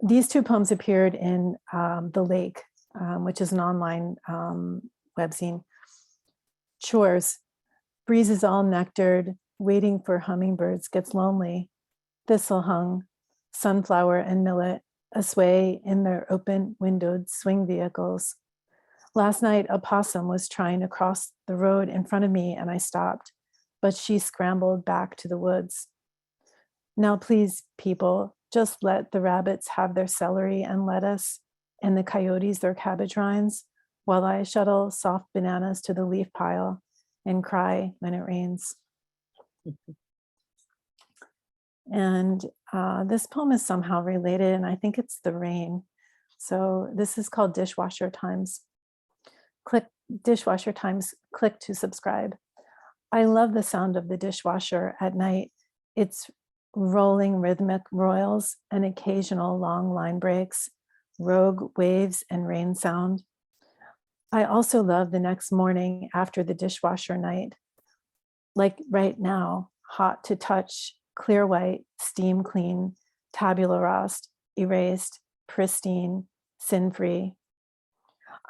These 2 poems appeared in The Lake, which is an online webzine. Chores. Breezes all nectared, waiting for hummingbirds gets lonely. Thistle hung, sunflower and millet, asway in their open-windowed swing vehicles. Last night, a possum was trying to cross the road in front of me and I stopped, but she scrambled back to the woods. Now, please, people, just let the rabbits have their celery and lettuce and the coyotes their cabbage rinds. while I shuttle soft bananas to the leaf pile and cry when it rains. And this poem is somehow related, and I think it's the rain. So this is called Dishwasher Times. Click Dishwasher Times, click to subscribe. I love the sound of the dishwasher at night. Its rolling rhythmic roils and occasional long line breaks, rogue waves and rain sound. I also love the next morning after the dishwasher night, like right now, hot to touch, clear white, steam clean, tabula rasa, erased, pristine, sin-free.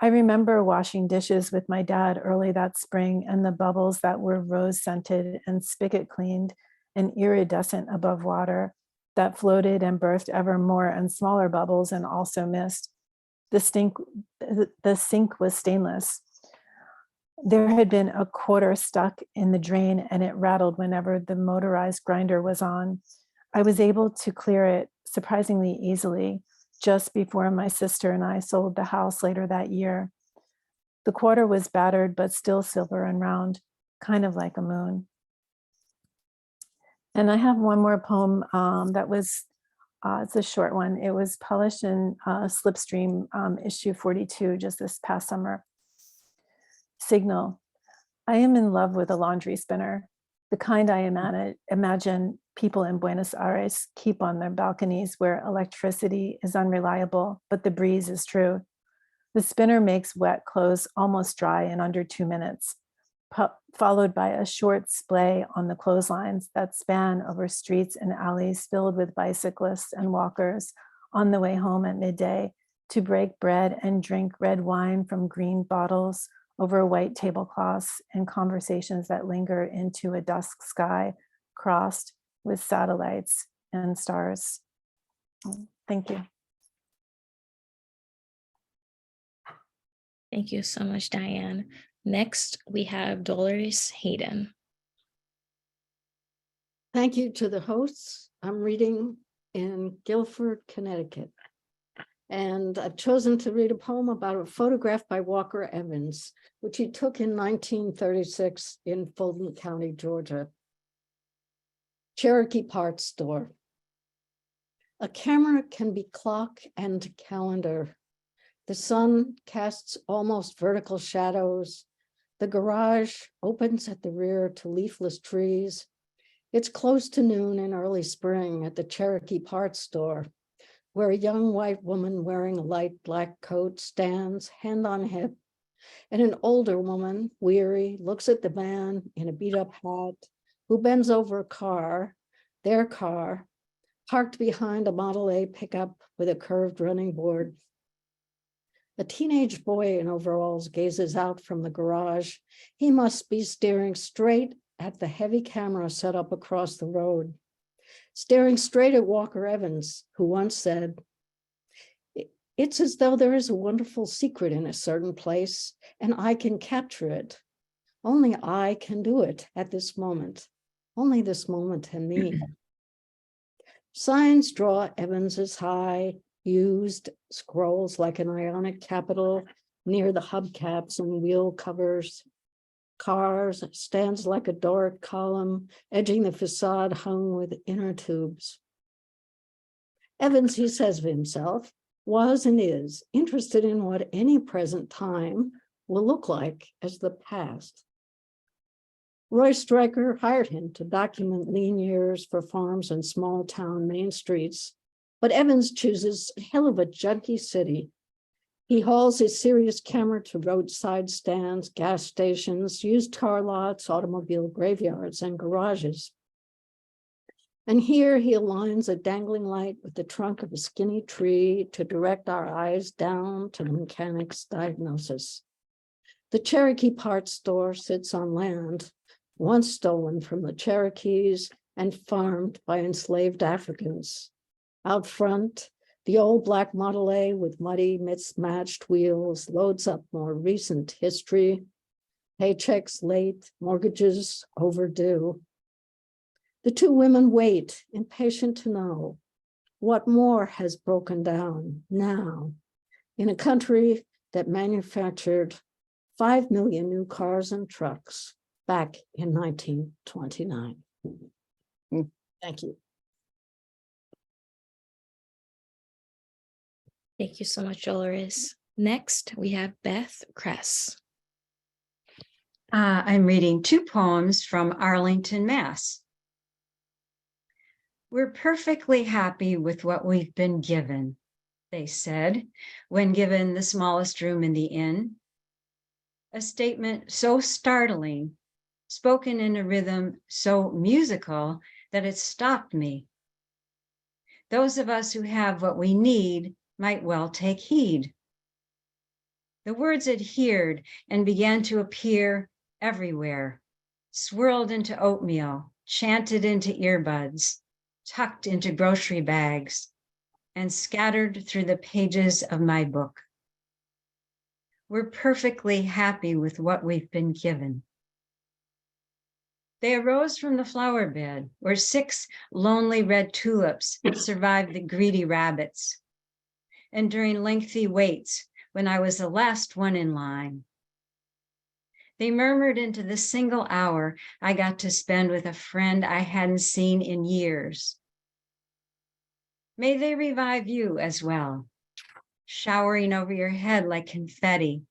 I remember washing dishes with my dad early that spring, and the bubbles that were rose-scented and spigot cleaned and iridescent above water that floated and birthed ever more and smaller bubbles and also mist. The sink was stainless. There had been a quarter stuck in the drain and it rattled whenever the motorized grinder was on. I was able to clear it surprisingly easily just before my sister and I sold the house later that year. The quarter was battered, but still silver and round, kind of like a moon. And I have one more poem that was, it's a short one. It was published in Slipstream issue 42 just this past summer. Signal. I am in love with a laundry spinner, the kind I imagine people in Buenos Aires keep on their balconies where electricity is unreliable, but the breeze is true. The spinner makes wet clothes almost dry in under 2 minutes, followed by a short splay on the clotheslines that span over streets and alleys filled with bicyclists and walkers on the way home at midday to break bread and drink red wine from green bottles over white tablecloths and conversations that linger into a dusk sky crossed with satellites and stars. Thank you. Thank you so much, Diane. Next, we have Dolores Hayden. Thank you to the hosts. I'm reading in Guilford, Connecticut. And I've chosen to read a poem about a photograph by Walker Evans, which he took in 1936 in Fulton County, Georgia. Cherokee Parts Store. A camera can be clock and calendar. The sun casts almost vertical shadows. The garage opens at the rear to leafless trees. It's close to noon in early spring at the Cherokee Parts Store, where a young white woman wearing a light black coat stands hand on hip, and an older woman, weary, looks at the man in a beat-up hat who bends over a car, their car, parked behind a Model A pickup with a curved running board. A teenage boy in overalls gazes out from the garage. He must be staring straight at the heavy camera set up across the road, staring straight at Walker Evans, who once said, "It's as though there is a wonderful secret in a certain place, and I can capture it. Only I can do it at this moment. Only this moment and me." Signs draw Evans's high, used scrolls like an Ionic capital near the hubcaps and wheel covers. Cars stands like a Doric column, edging the facade hung with inner tubes. Evans, he says of himself, was and is interested in what any present time will look like as the past. Roy Stryker hired him to document lean years for farms and small town main streets, but Evans chooses a hell of a junky city. He hauls his serious camera to roadside stands, gas stations, used car lots, automobile graveyards, and garages. And here he aligns a dangling light with the trunk of a skinny tree to direct our eyes down to the mechanic's diagnosis. The Cherokee Parts Store sits on land once stolen from the Cherokees and farmed by enslaved Africans. Out front, the old black Model A with muddy, mismatched wheels loads up more recent history, paychecks late, mortgages overdue. The two women wait, impatient to know what more has broken down now in a country that manufactured 5 million new cars and trucks back in 1929. Thank you. Thank you so much, Dolores. Next, we have Beth Kress. I'm reading 2 poems from Arlington, Mass. We're perfectly happy with what we've been given, they said, when given the smallest room in the inn. A statement so startling, spoken in a rhythm so musical that it stopped me. Those of us who have what we need might well take heed. The words adhered and began to appear everywhere, swirled into oatmeal, chanted into earbuds, tucked into grocery bags, and scattered through the pages of my book. We're perfectly happy with what we've been given. They arose from the flower bed where 6 lonely red tulips survived the greedy rabbits. And during lengthy waits, when I was the last one in line, they murmured into the single hour I got to spend with a friend I hadn't seen in years. May they revive you as well, showering over your head like confetti.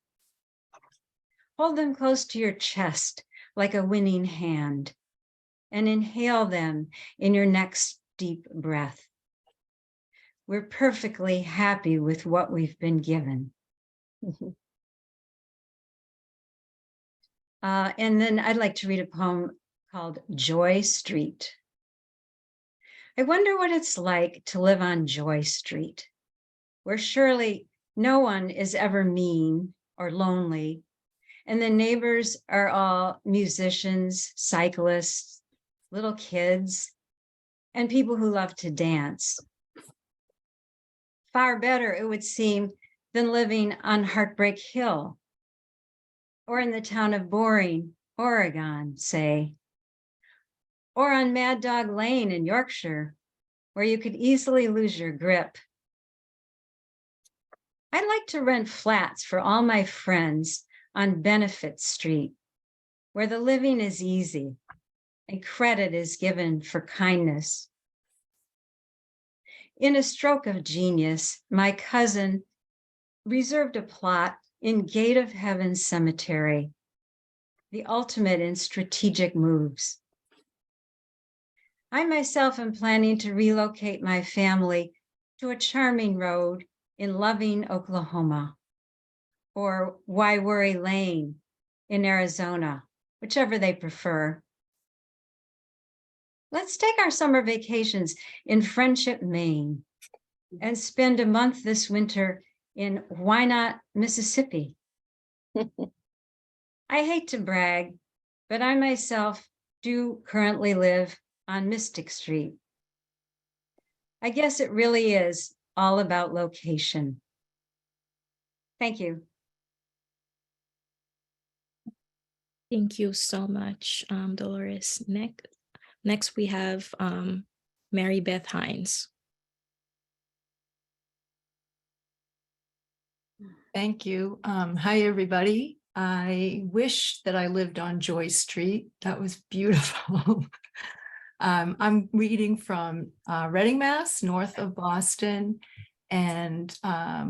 Hold them close to your chest like a winning hand, and inhale them in your next deep breath. We're perfectly happy with what we've been given. And then I'd like to read a poem called Joy Street. I wonder what it's like to live on Joy Street, where surely no one is ever mean or lonely, and the neighbors are all musicians, cyclists, little kids, and people who love to dance. Far better, it would seem, than living on Heartbreak Hill, or in the town of Boring, Oregon, say, or on Mad Dog Lane in Yorkshire, where you could easily lose your grip. I'd like to rent flats for all my friends on Benefit Street, where the living is easy and credit is given for kindness. In a stroke of genius, my cousin reserved a plot in Gate of Heaven Cemetery, the ultimate in strategic moves. I myself am planning to relocate my family to a charming road in Loving, Oklahoma, or Why Worry Lane in Arizona, whichever they prefer. Let's take our summer vacations in Friendship, Maine, and spend a month this winter in Why Not, Mississippi. I hate to brag, but I myself do currently live on Mystic Street. I guess it really is all about location. Thank you. Thank you so much, Dolores. Next we have Mary Beth Hines. Thank you. Hi, everybody. I wish that I lived on Joy Street. That was beautiful. I'm reading from Reading, Mass, north of Boston. And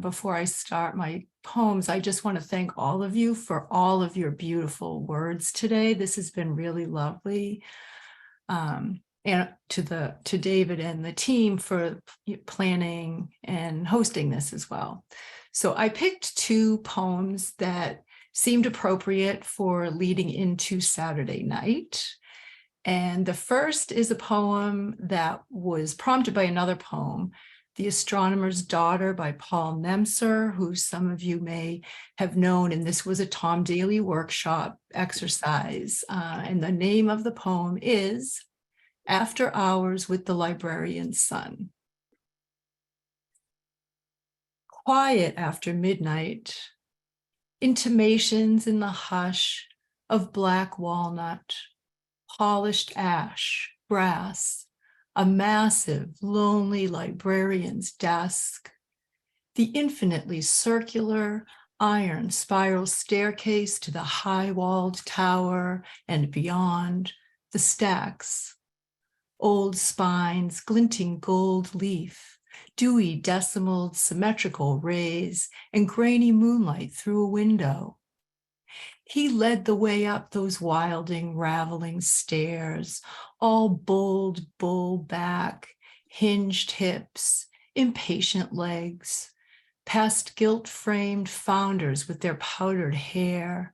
before I start my poems, I just want to thank all of you for all of your beautiful words today. This has been really lovely. And to David and the team for planning and hosting this as well. So I picked 2 poems that seemed appropriate for leading into Saturday night. And the first is a poem that was prompted by another poem, The Astronomer's Daughter by Paul Nemser, who some of you may have known, and this was a Tom Daly workshop exercise. And the name of the poem is After Hours with the Librarian's Son. Quiet after midnight, intimations in the hush of black walnut, polished ash, brass, a massive, lonely librarian's desk, the infinitely circular, iron spiral staircase to the high-walled tower and beyond, the stacks, old spines, glinting gold leaf, dewy decimaled symmetrical rays, and grainy moonlight through a window. He led the way up those wilding, raveling stairs, all bold bull back, hinged hips, impatient legs, past gilt-framed founders with their powdered hair,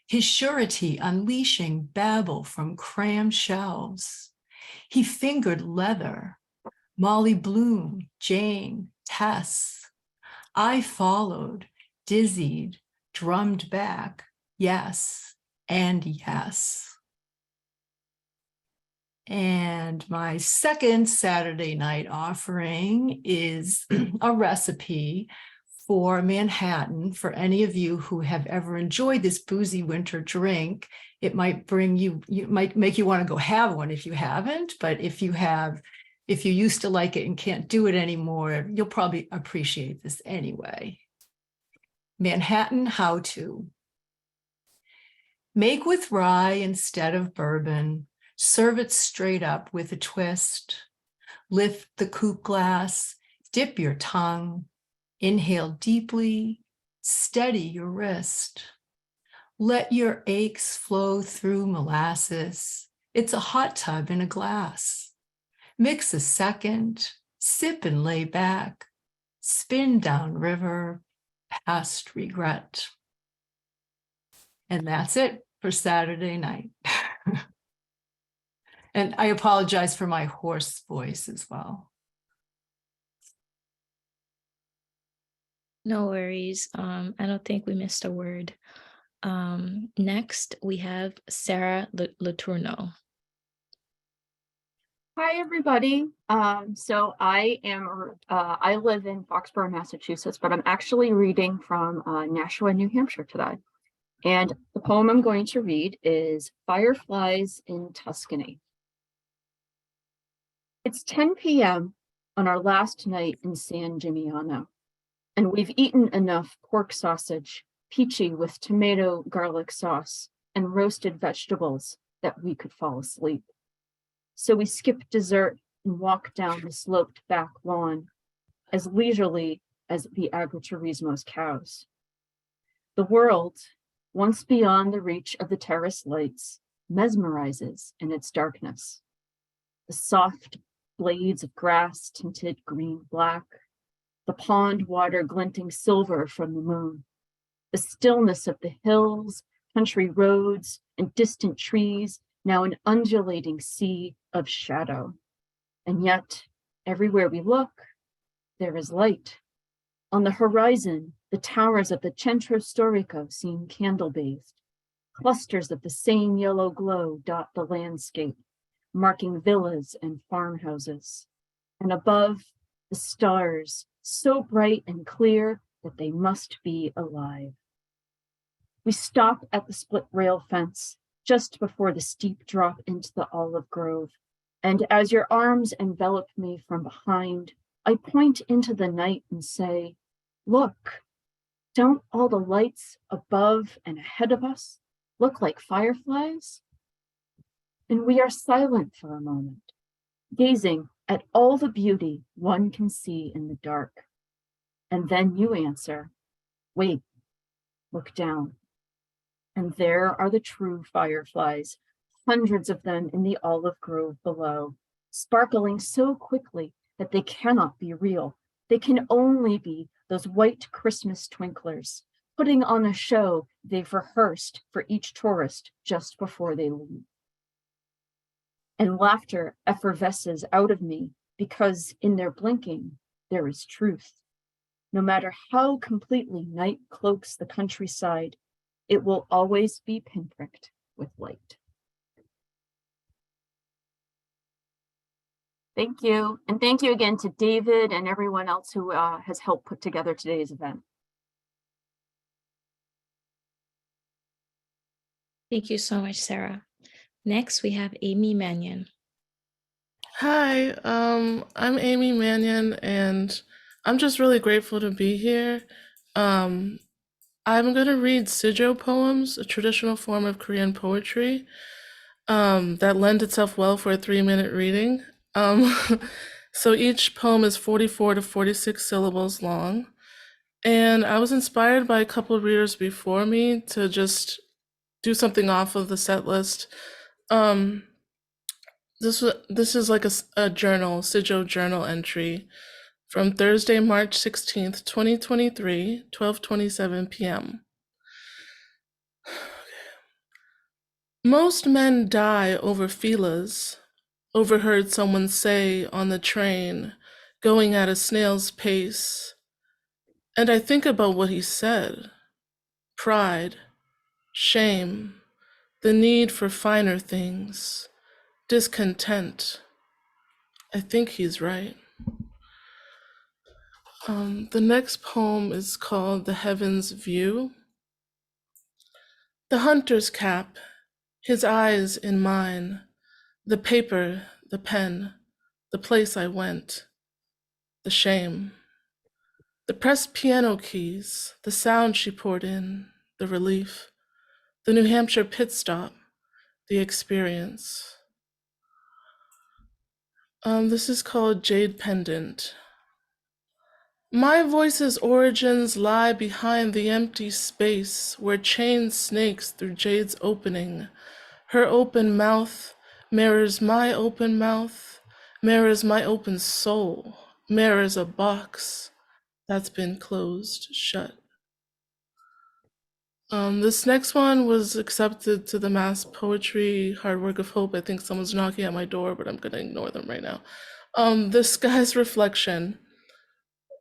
his surety unleashing babble from crammed shelves. He fingered leather, Molly Bloom, Jane, Tess. I followed, dizzied, drummed back, yes, and yes. And my second Saturday night offering is a recipe for Manhattan. For any of you who have ever enjoyed this boozy winter drink, it might might make you want to go have one if you haven't, but if you have, if you used to like it and can't do it anymore, you'll probably appreciate this anyway. Manhattan how-to. Make with rye instead of bourbon. Serve it straight up with a twist. Lift the coupe glass, dip your tongue, inhale deeply, steady your wrist. Let your aches flow through molasses. It's a hot tub in a glass. Mix a second, sip and lay back. Spin down river, past regret. And that's it for Saturday night. And I apologize for my hoarse voice as well. No worries. I don't think we missed a word. Next, we have Sara Letourneau. Hi, everybody. So I live in Foxborough, Massachusetts, but I'm actually reading from Nashua, New Hampshire today. And the poem I'm going to read is Fireflies in Tuscany. It's 10 p.m. on our last night in San Gimignano, and we've eaten enough pork sausage, peachy with tomato garlic sauce, and roasted vegetables that we could fall asleep. So we skip dessert and walk down the sloped back lawn as leisurely as the agriturismo's cows. The world, once beyond the reach of the terrace lights, mesmerizes in its darkness. The soft blades of grass tinted green-black, the pond water glinting silver from the moon, the stillness of the hills, country roads, and distant trees, now an undulating sea of shadow. And yet, everywhere we look, there is light. On the horizon, the towers of the Centro Storico seem candle-bathed. Clusters of the same yellow glow dot the landscape, marking villas and farmhouses. And above, the stars, so bright and clear that they must be alive. We stop at the split rail fence just before the steep drop into the olive grove. And as your arms envelop me from behind, I point into the night and say, look, don't all the lights above and ahead of us look like fireflies? And we are silent for a moment, gazing at all the beauty one can see in the dark. And then you answer, wait, look down. And there are the true fireflies, hundreds of them in the olive grove below, sparkling so quickly that they cannot be real. They can only be those white Christmas twinklers, putting on a show they've rehearsed for each tourist just before they leave. And laughter effervesces out of me because in their blinking, there is truth. No matter how completely night cloaks the countryside, it will always be pinpricked with light. Thank you. And thank you again to David and everyone else who has helped put together today's event. Thank you so much, Sara. Next, we have Amy Manion. Hi, I'm Amy Manion, and I'm just really grateful to be here. I'm going to read Sijo poems, a traditional form of Korean poetry that lend itself well for a 3-minute reading. So each poem is 44 to 46 syllables long. And I was inspired by a couple of readers before me to just do something off of the set list. This is like a journal, Sijo journal entry from Thursday, March 16th, 2023, 12:27 p.m. Most men die over feelers, overheard someone say on the train, going at a snail's pace. And I think about what he said. Pride, shame, the need for finer things, discontent. I think he's right. The next poem is called The Heaven's View. The hunter's cap, his eyes in mine, the paper, the pen, the place I went, the shame. The pressed piano keys, the sound she poured in, the relief, the New Hampshire pit stop, the experience. This is called Jade Pendant. My voice's origins lie behind the empty space where chain snakes through Jade's opening. Her open mouth mirrors my open mouth, mirrors my open soul, mirrors a box that's been closed shut. This next one was accepted to the Mass Poetry Hard Work of Hope. I think someone's knocking at my door, but I'm gonna ignore them right now. The Sky's Reflection.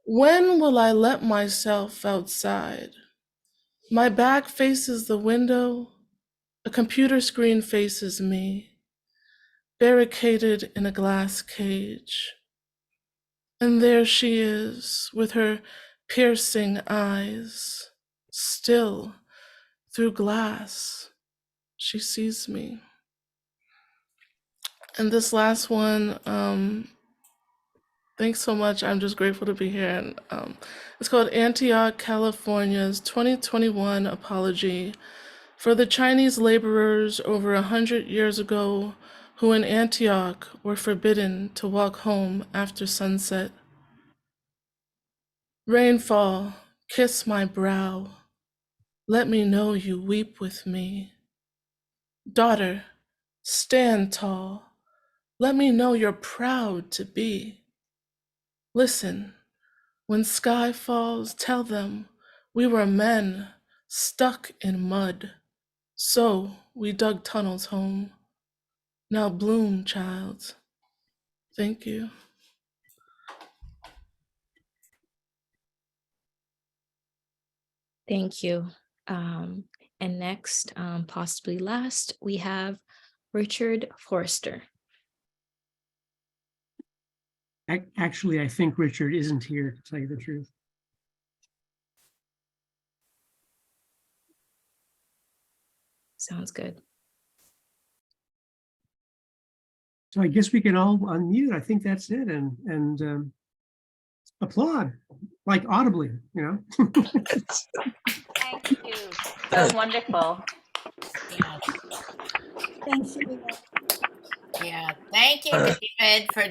When will I let myself outside? My back faces the window, a computer screen faces me, barricaded in a glass cage. And there she is, with her piercing eyes, still through glass, she sees me. And this last one, thanks so much. I'm just grateful to be here. And it's called Antioch, California's 2021 Apology for the Chinese laborers over 100 years ago who in Antioch were forbidden to walk home after sunset. Rainfall, kiss my brow. Let me know you weep with me. Daughter, stand tall. Let me know you're proud to be. Listen, when sky falls, tell them we were men stuck in mud. So we dug tunnels home. Now bloom, child. Thank you. Thank you. And next, possibly last, we have Richard Forster. Actually, I think Richard isn't here, to tell you the truth. Sounds good. So I guess we can all unmute. I think that's it, and applaud, like audibly, you know. Thank you. That's wonderful. Yeah. Thanks, Julia. Yeah, thank you, David, for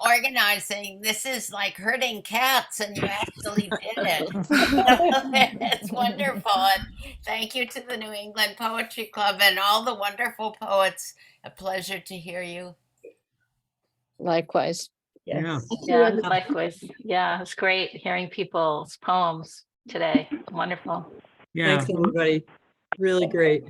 organizing. This is like herding cats, and you actually did it. It's wonderful. And thank you to the New England Poetry Club and all the wonderful poets. A pleasure to hear you. Likewise. Yeah. Yeah, likewise. Yeah, it's great hearing people's poems today. Wonderful. Yeah. Thanks, everybody. Really great.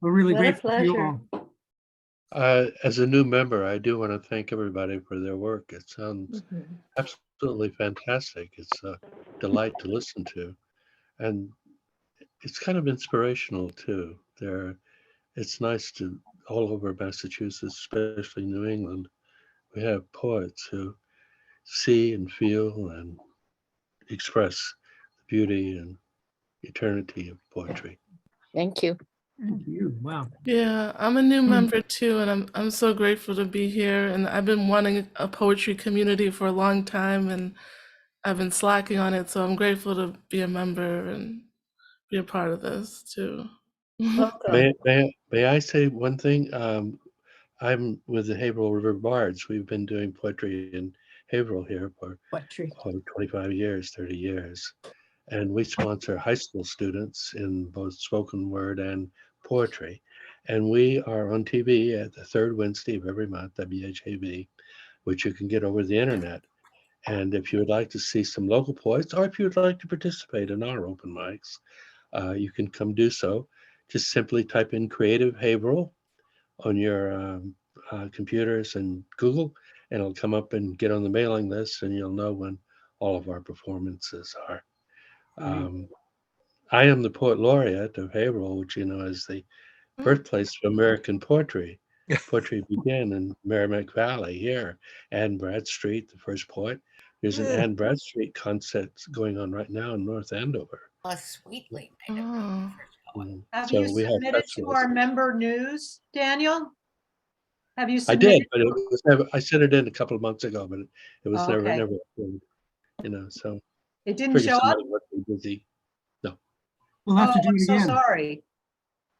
We're really What a grateful to you pleasure. all. As a new member, I do want to thank everybody for their work. It sounds absolutely fantastic. It's a delight to listen to. And it's kind of inspirational too. It's nice to, all over Massachusetts, especially New England, we have poets who see and feel and express the beauty and eternity of poetry. Thank you. Thank you. Wow. Yeah, I'm a new member too, and I'm so grateful to be here. And I've been wanting a poetry community for a long time, and I've been slacking on it. So I'm grateful to be a member and be a part of this too. Welcome. May I say one thing? I'm with the Haverhill River Bards. We've been doing poetry in Haverhill here for Poetry. 25 years, 30 years. And we sponsor high school students in both spoken word and poetry. And we are on TV at the third Wednesday of every month, WHAV, which you can get over the internet. And if you would like to see some local poets, or if you would like to participate in our open mics, you can come do so. Just simply type in Creative Haverhill on your computers and Google, and it'll come up and get on the mailing list, and you'll know when all of our performances are. I am the poet laureate of Haverhill, which you know is the birthplace of American poetry. Poetry began in Merrimack Valley here. Anne Bradstreet, the first poet. There's an Anne Bradstreet concert going on right now in North Andover. Sweetly. Have So you we have submitted to festivals. our member news, Daniel? Have you I submitted? did, but it was never. I sent it in a couple of months ago, but it was Oh, okay. never. You know, so It didn't figure show up? somebody must be busy. No, We'll have to do I'm it so again. sorry.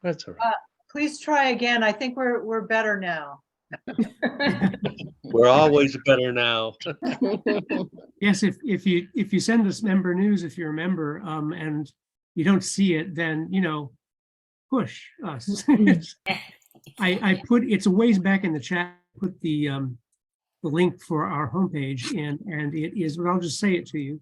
that's all right. Please try again. I think we're better now. We're always better now. Yes, if you send us member news, if you're a member, and you don't see it, then push us. I put it's a ways back in the chat. Put the link for our homepage, and it is. But I'll just say it to you.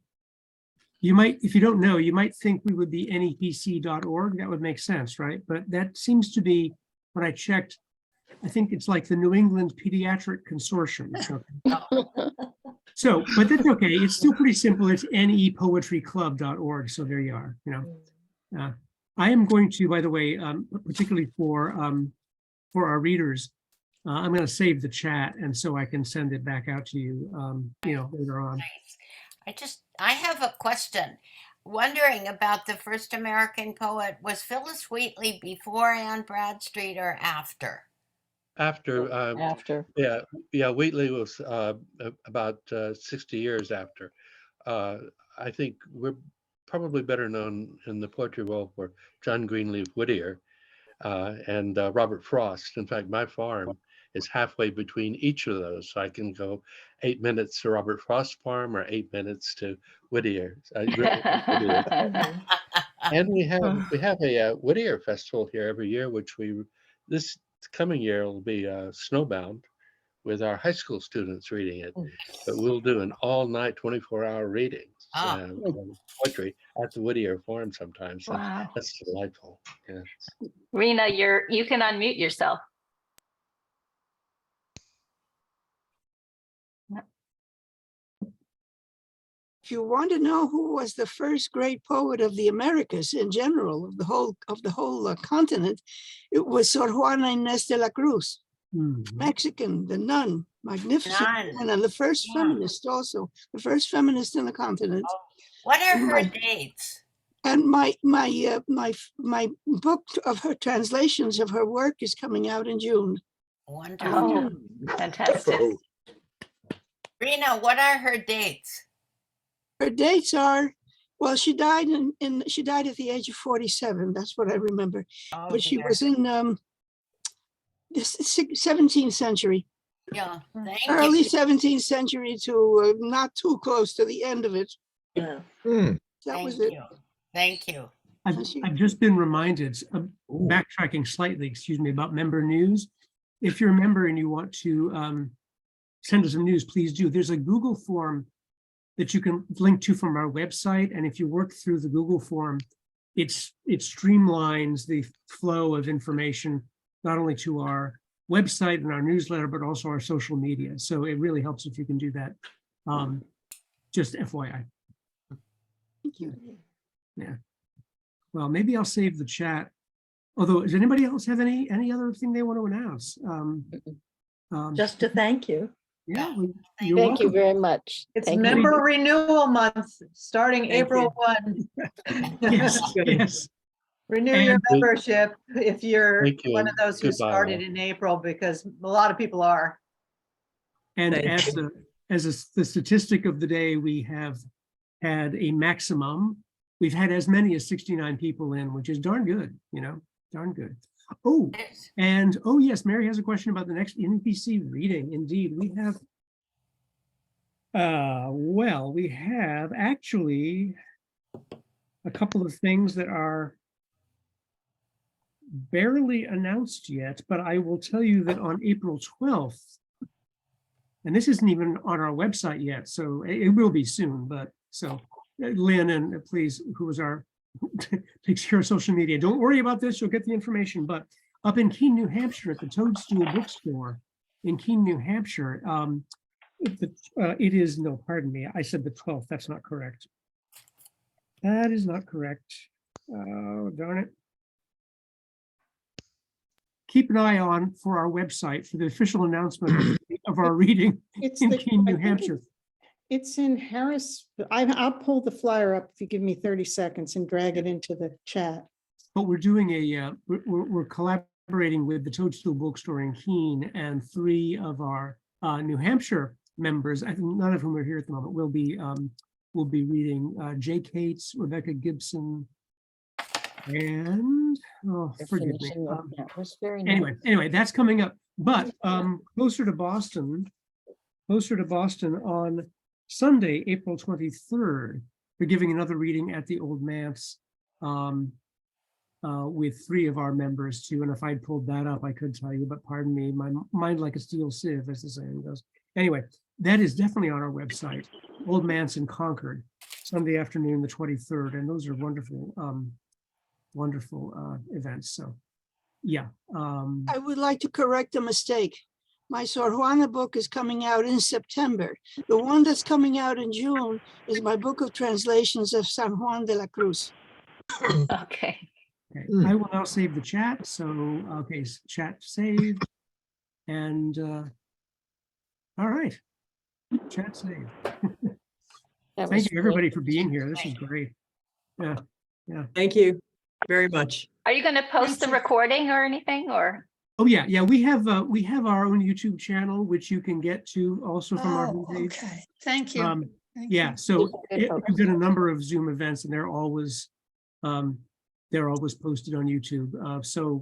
You might, if you don't know, you might think we would be nepc.org. That would make sense, right? But that seems to be when I checked. I think it's like the New England Pediatric Consortium. So, but that's okay. It's still pretty simple. It's nepoetryclub.org. So there you are. I am going to, by the way, particularly for our readers, I'm going to save the chat, and so I can send it back out to you, later on. I have a question. Wondering about the first American poet. Was Phyllis Wheatley before Anne Bradstreet or after? After. Yeah. Wheatley was about 60 years after. I think we're probably better known in the poetry world for John Greenleaf Whittier and Robert Frost. In fact, my farm is halfway between each of those. So I can go 8 minutes to Robert Frost's farm or 8 minutes to Whittier. And we have a Whittier festival here every year, which this coming year will be snowbound with our high school students reading it. But we'll do an all-night 24-hour reading of poetry at the Whittier Farm sometimes. Wow. That's delightful. Yeah. Rhina, you can unmute yourself. If you want to know who was the first great poet of the Americas in general, of the whole continent, it was Sor Juana Inés de la Cruz, Mexican, the nun, magnificent, and the first feminist also, the first feminist in the continent. What are her dates? And my book of her translations of her work is coming out in June. Wonderful. Fantastic. Rhina, what are her dates? Her dates are, well, she died she died at the age of 47. That's what I remember. But she was in the 17th century. Yeah, early 17th century to not too close to the end of it. Yeah. That was it. Thank you. I've just been reminded, backtracking slightly, excuse me, about member news. If you're a member and you want to send us some news, please do. There's a Google form that you can link to from our website. And if you work through the Google form, it streamlines the flow of information, not only to our website and our newsletter, but also our social media. So it really helps if you can do that. Just FYI. Thank you. Yeah. Well, maybe I'll save the chat. Although, does anybody else have any other thing they want to announce? Just to thank you. Yeah. Thank you very much. It's Thank member you. renewal month, starting Thank April you. 1. Yes. Renew your And- membership if you're Thank you, one of those who goodbye. started in April, because a lot of people are. And Thank the statistic of the day, we have had a maximum we've had as many as 69 people in, which is darn good, darn good. Oh, and oh yes, Mary has a question about the next NPC reading. Indeed, we have, well, we have actually a couple of things that are barely announced yet, but I will tell you that on April 12th, and this isn't even on our website yet, so it will be soon, but so Lynn and please, who is our takes care of social media. Don't worry about this, you'll get the information. But up in Keene, New Hampshire, at the Toadstool Bookstore in Keene, New Hampshire, it is, no, pardon me, I said the 12th, that's not correct. That is not correct. Oh, darn it. Keep an eye on for our website for the official announcement of our reading in Keene, New Hampshire. It's in Harris. I'll pull the flyer up if you give me 30 seconds and drag it into the chat. But we're doing we're collaborating with the Toadstool Bookstore in Keene, and 3 of our New Hampshire members, I think none of whom are here at the moment, will be reading Jay Cates, Rebecca Gibson, and forgive me. That was very Anyway, that's coming up. But closer to Boston on Sunday, April 23rd, we're giving another reading at the Old Manse with 3 of our members too. And if I'd pulled that up, I could tell you, but pardon me, my mind like a steel sieve, as the saying goes. Anyway, that is definitely on our website, Old Manse in Concord, Sunday afternoon, the 23rd. And those are wonderful, wonderful events. So yeah. I would like to correct a mistake. My Sor Juana book is coming out in September. The one that's coming out in June is my book of translations of San Juan de la Cruz. Okay. I will now save the chat. So, okay, chat saved. And all right, chat saved. Thank you everybody for being here. This is great. Yeah. Thank you very much. Are you going to post the recording or anything, or? Oh yeah, we have our own YouTube channel, which you can get to also from our homepage. Okay, thank you. Yeah, so we've got a number of Zoom events, and they're always posted on YouTube. So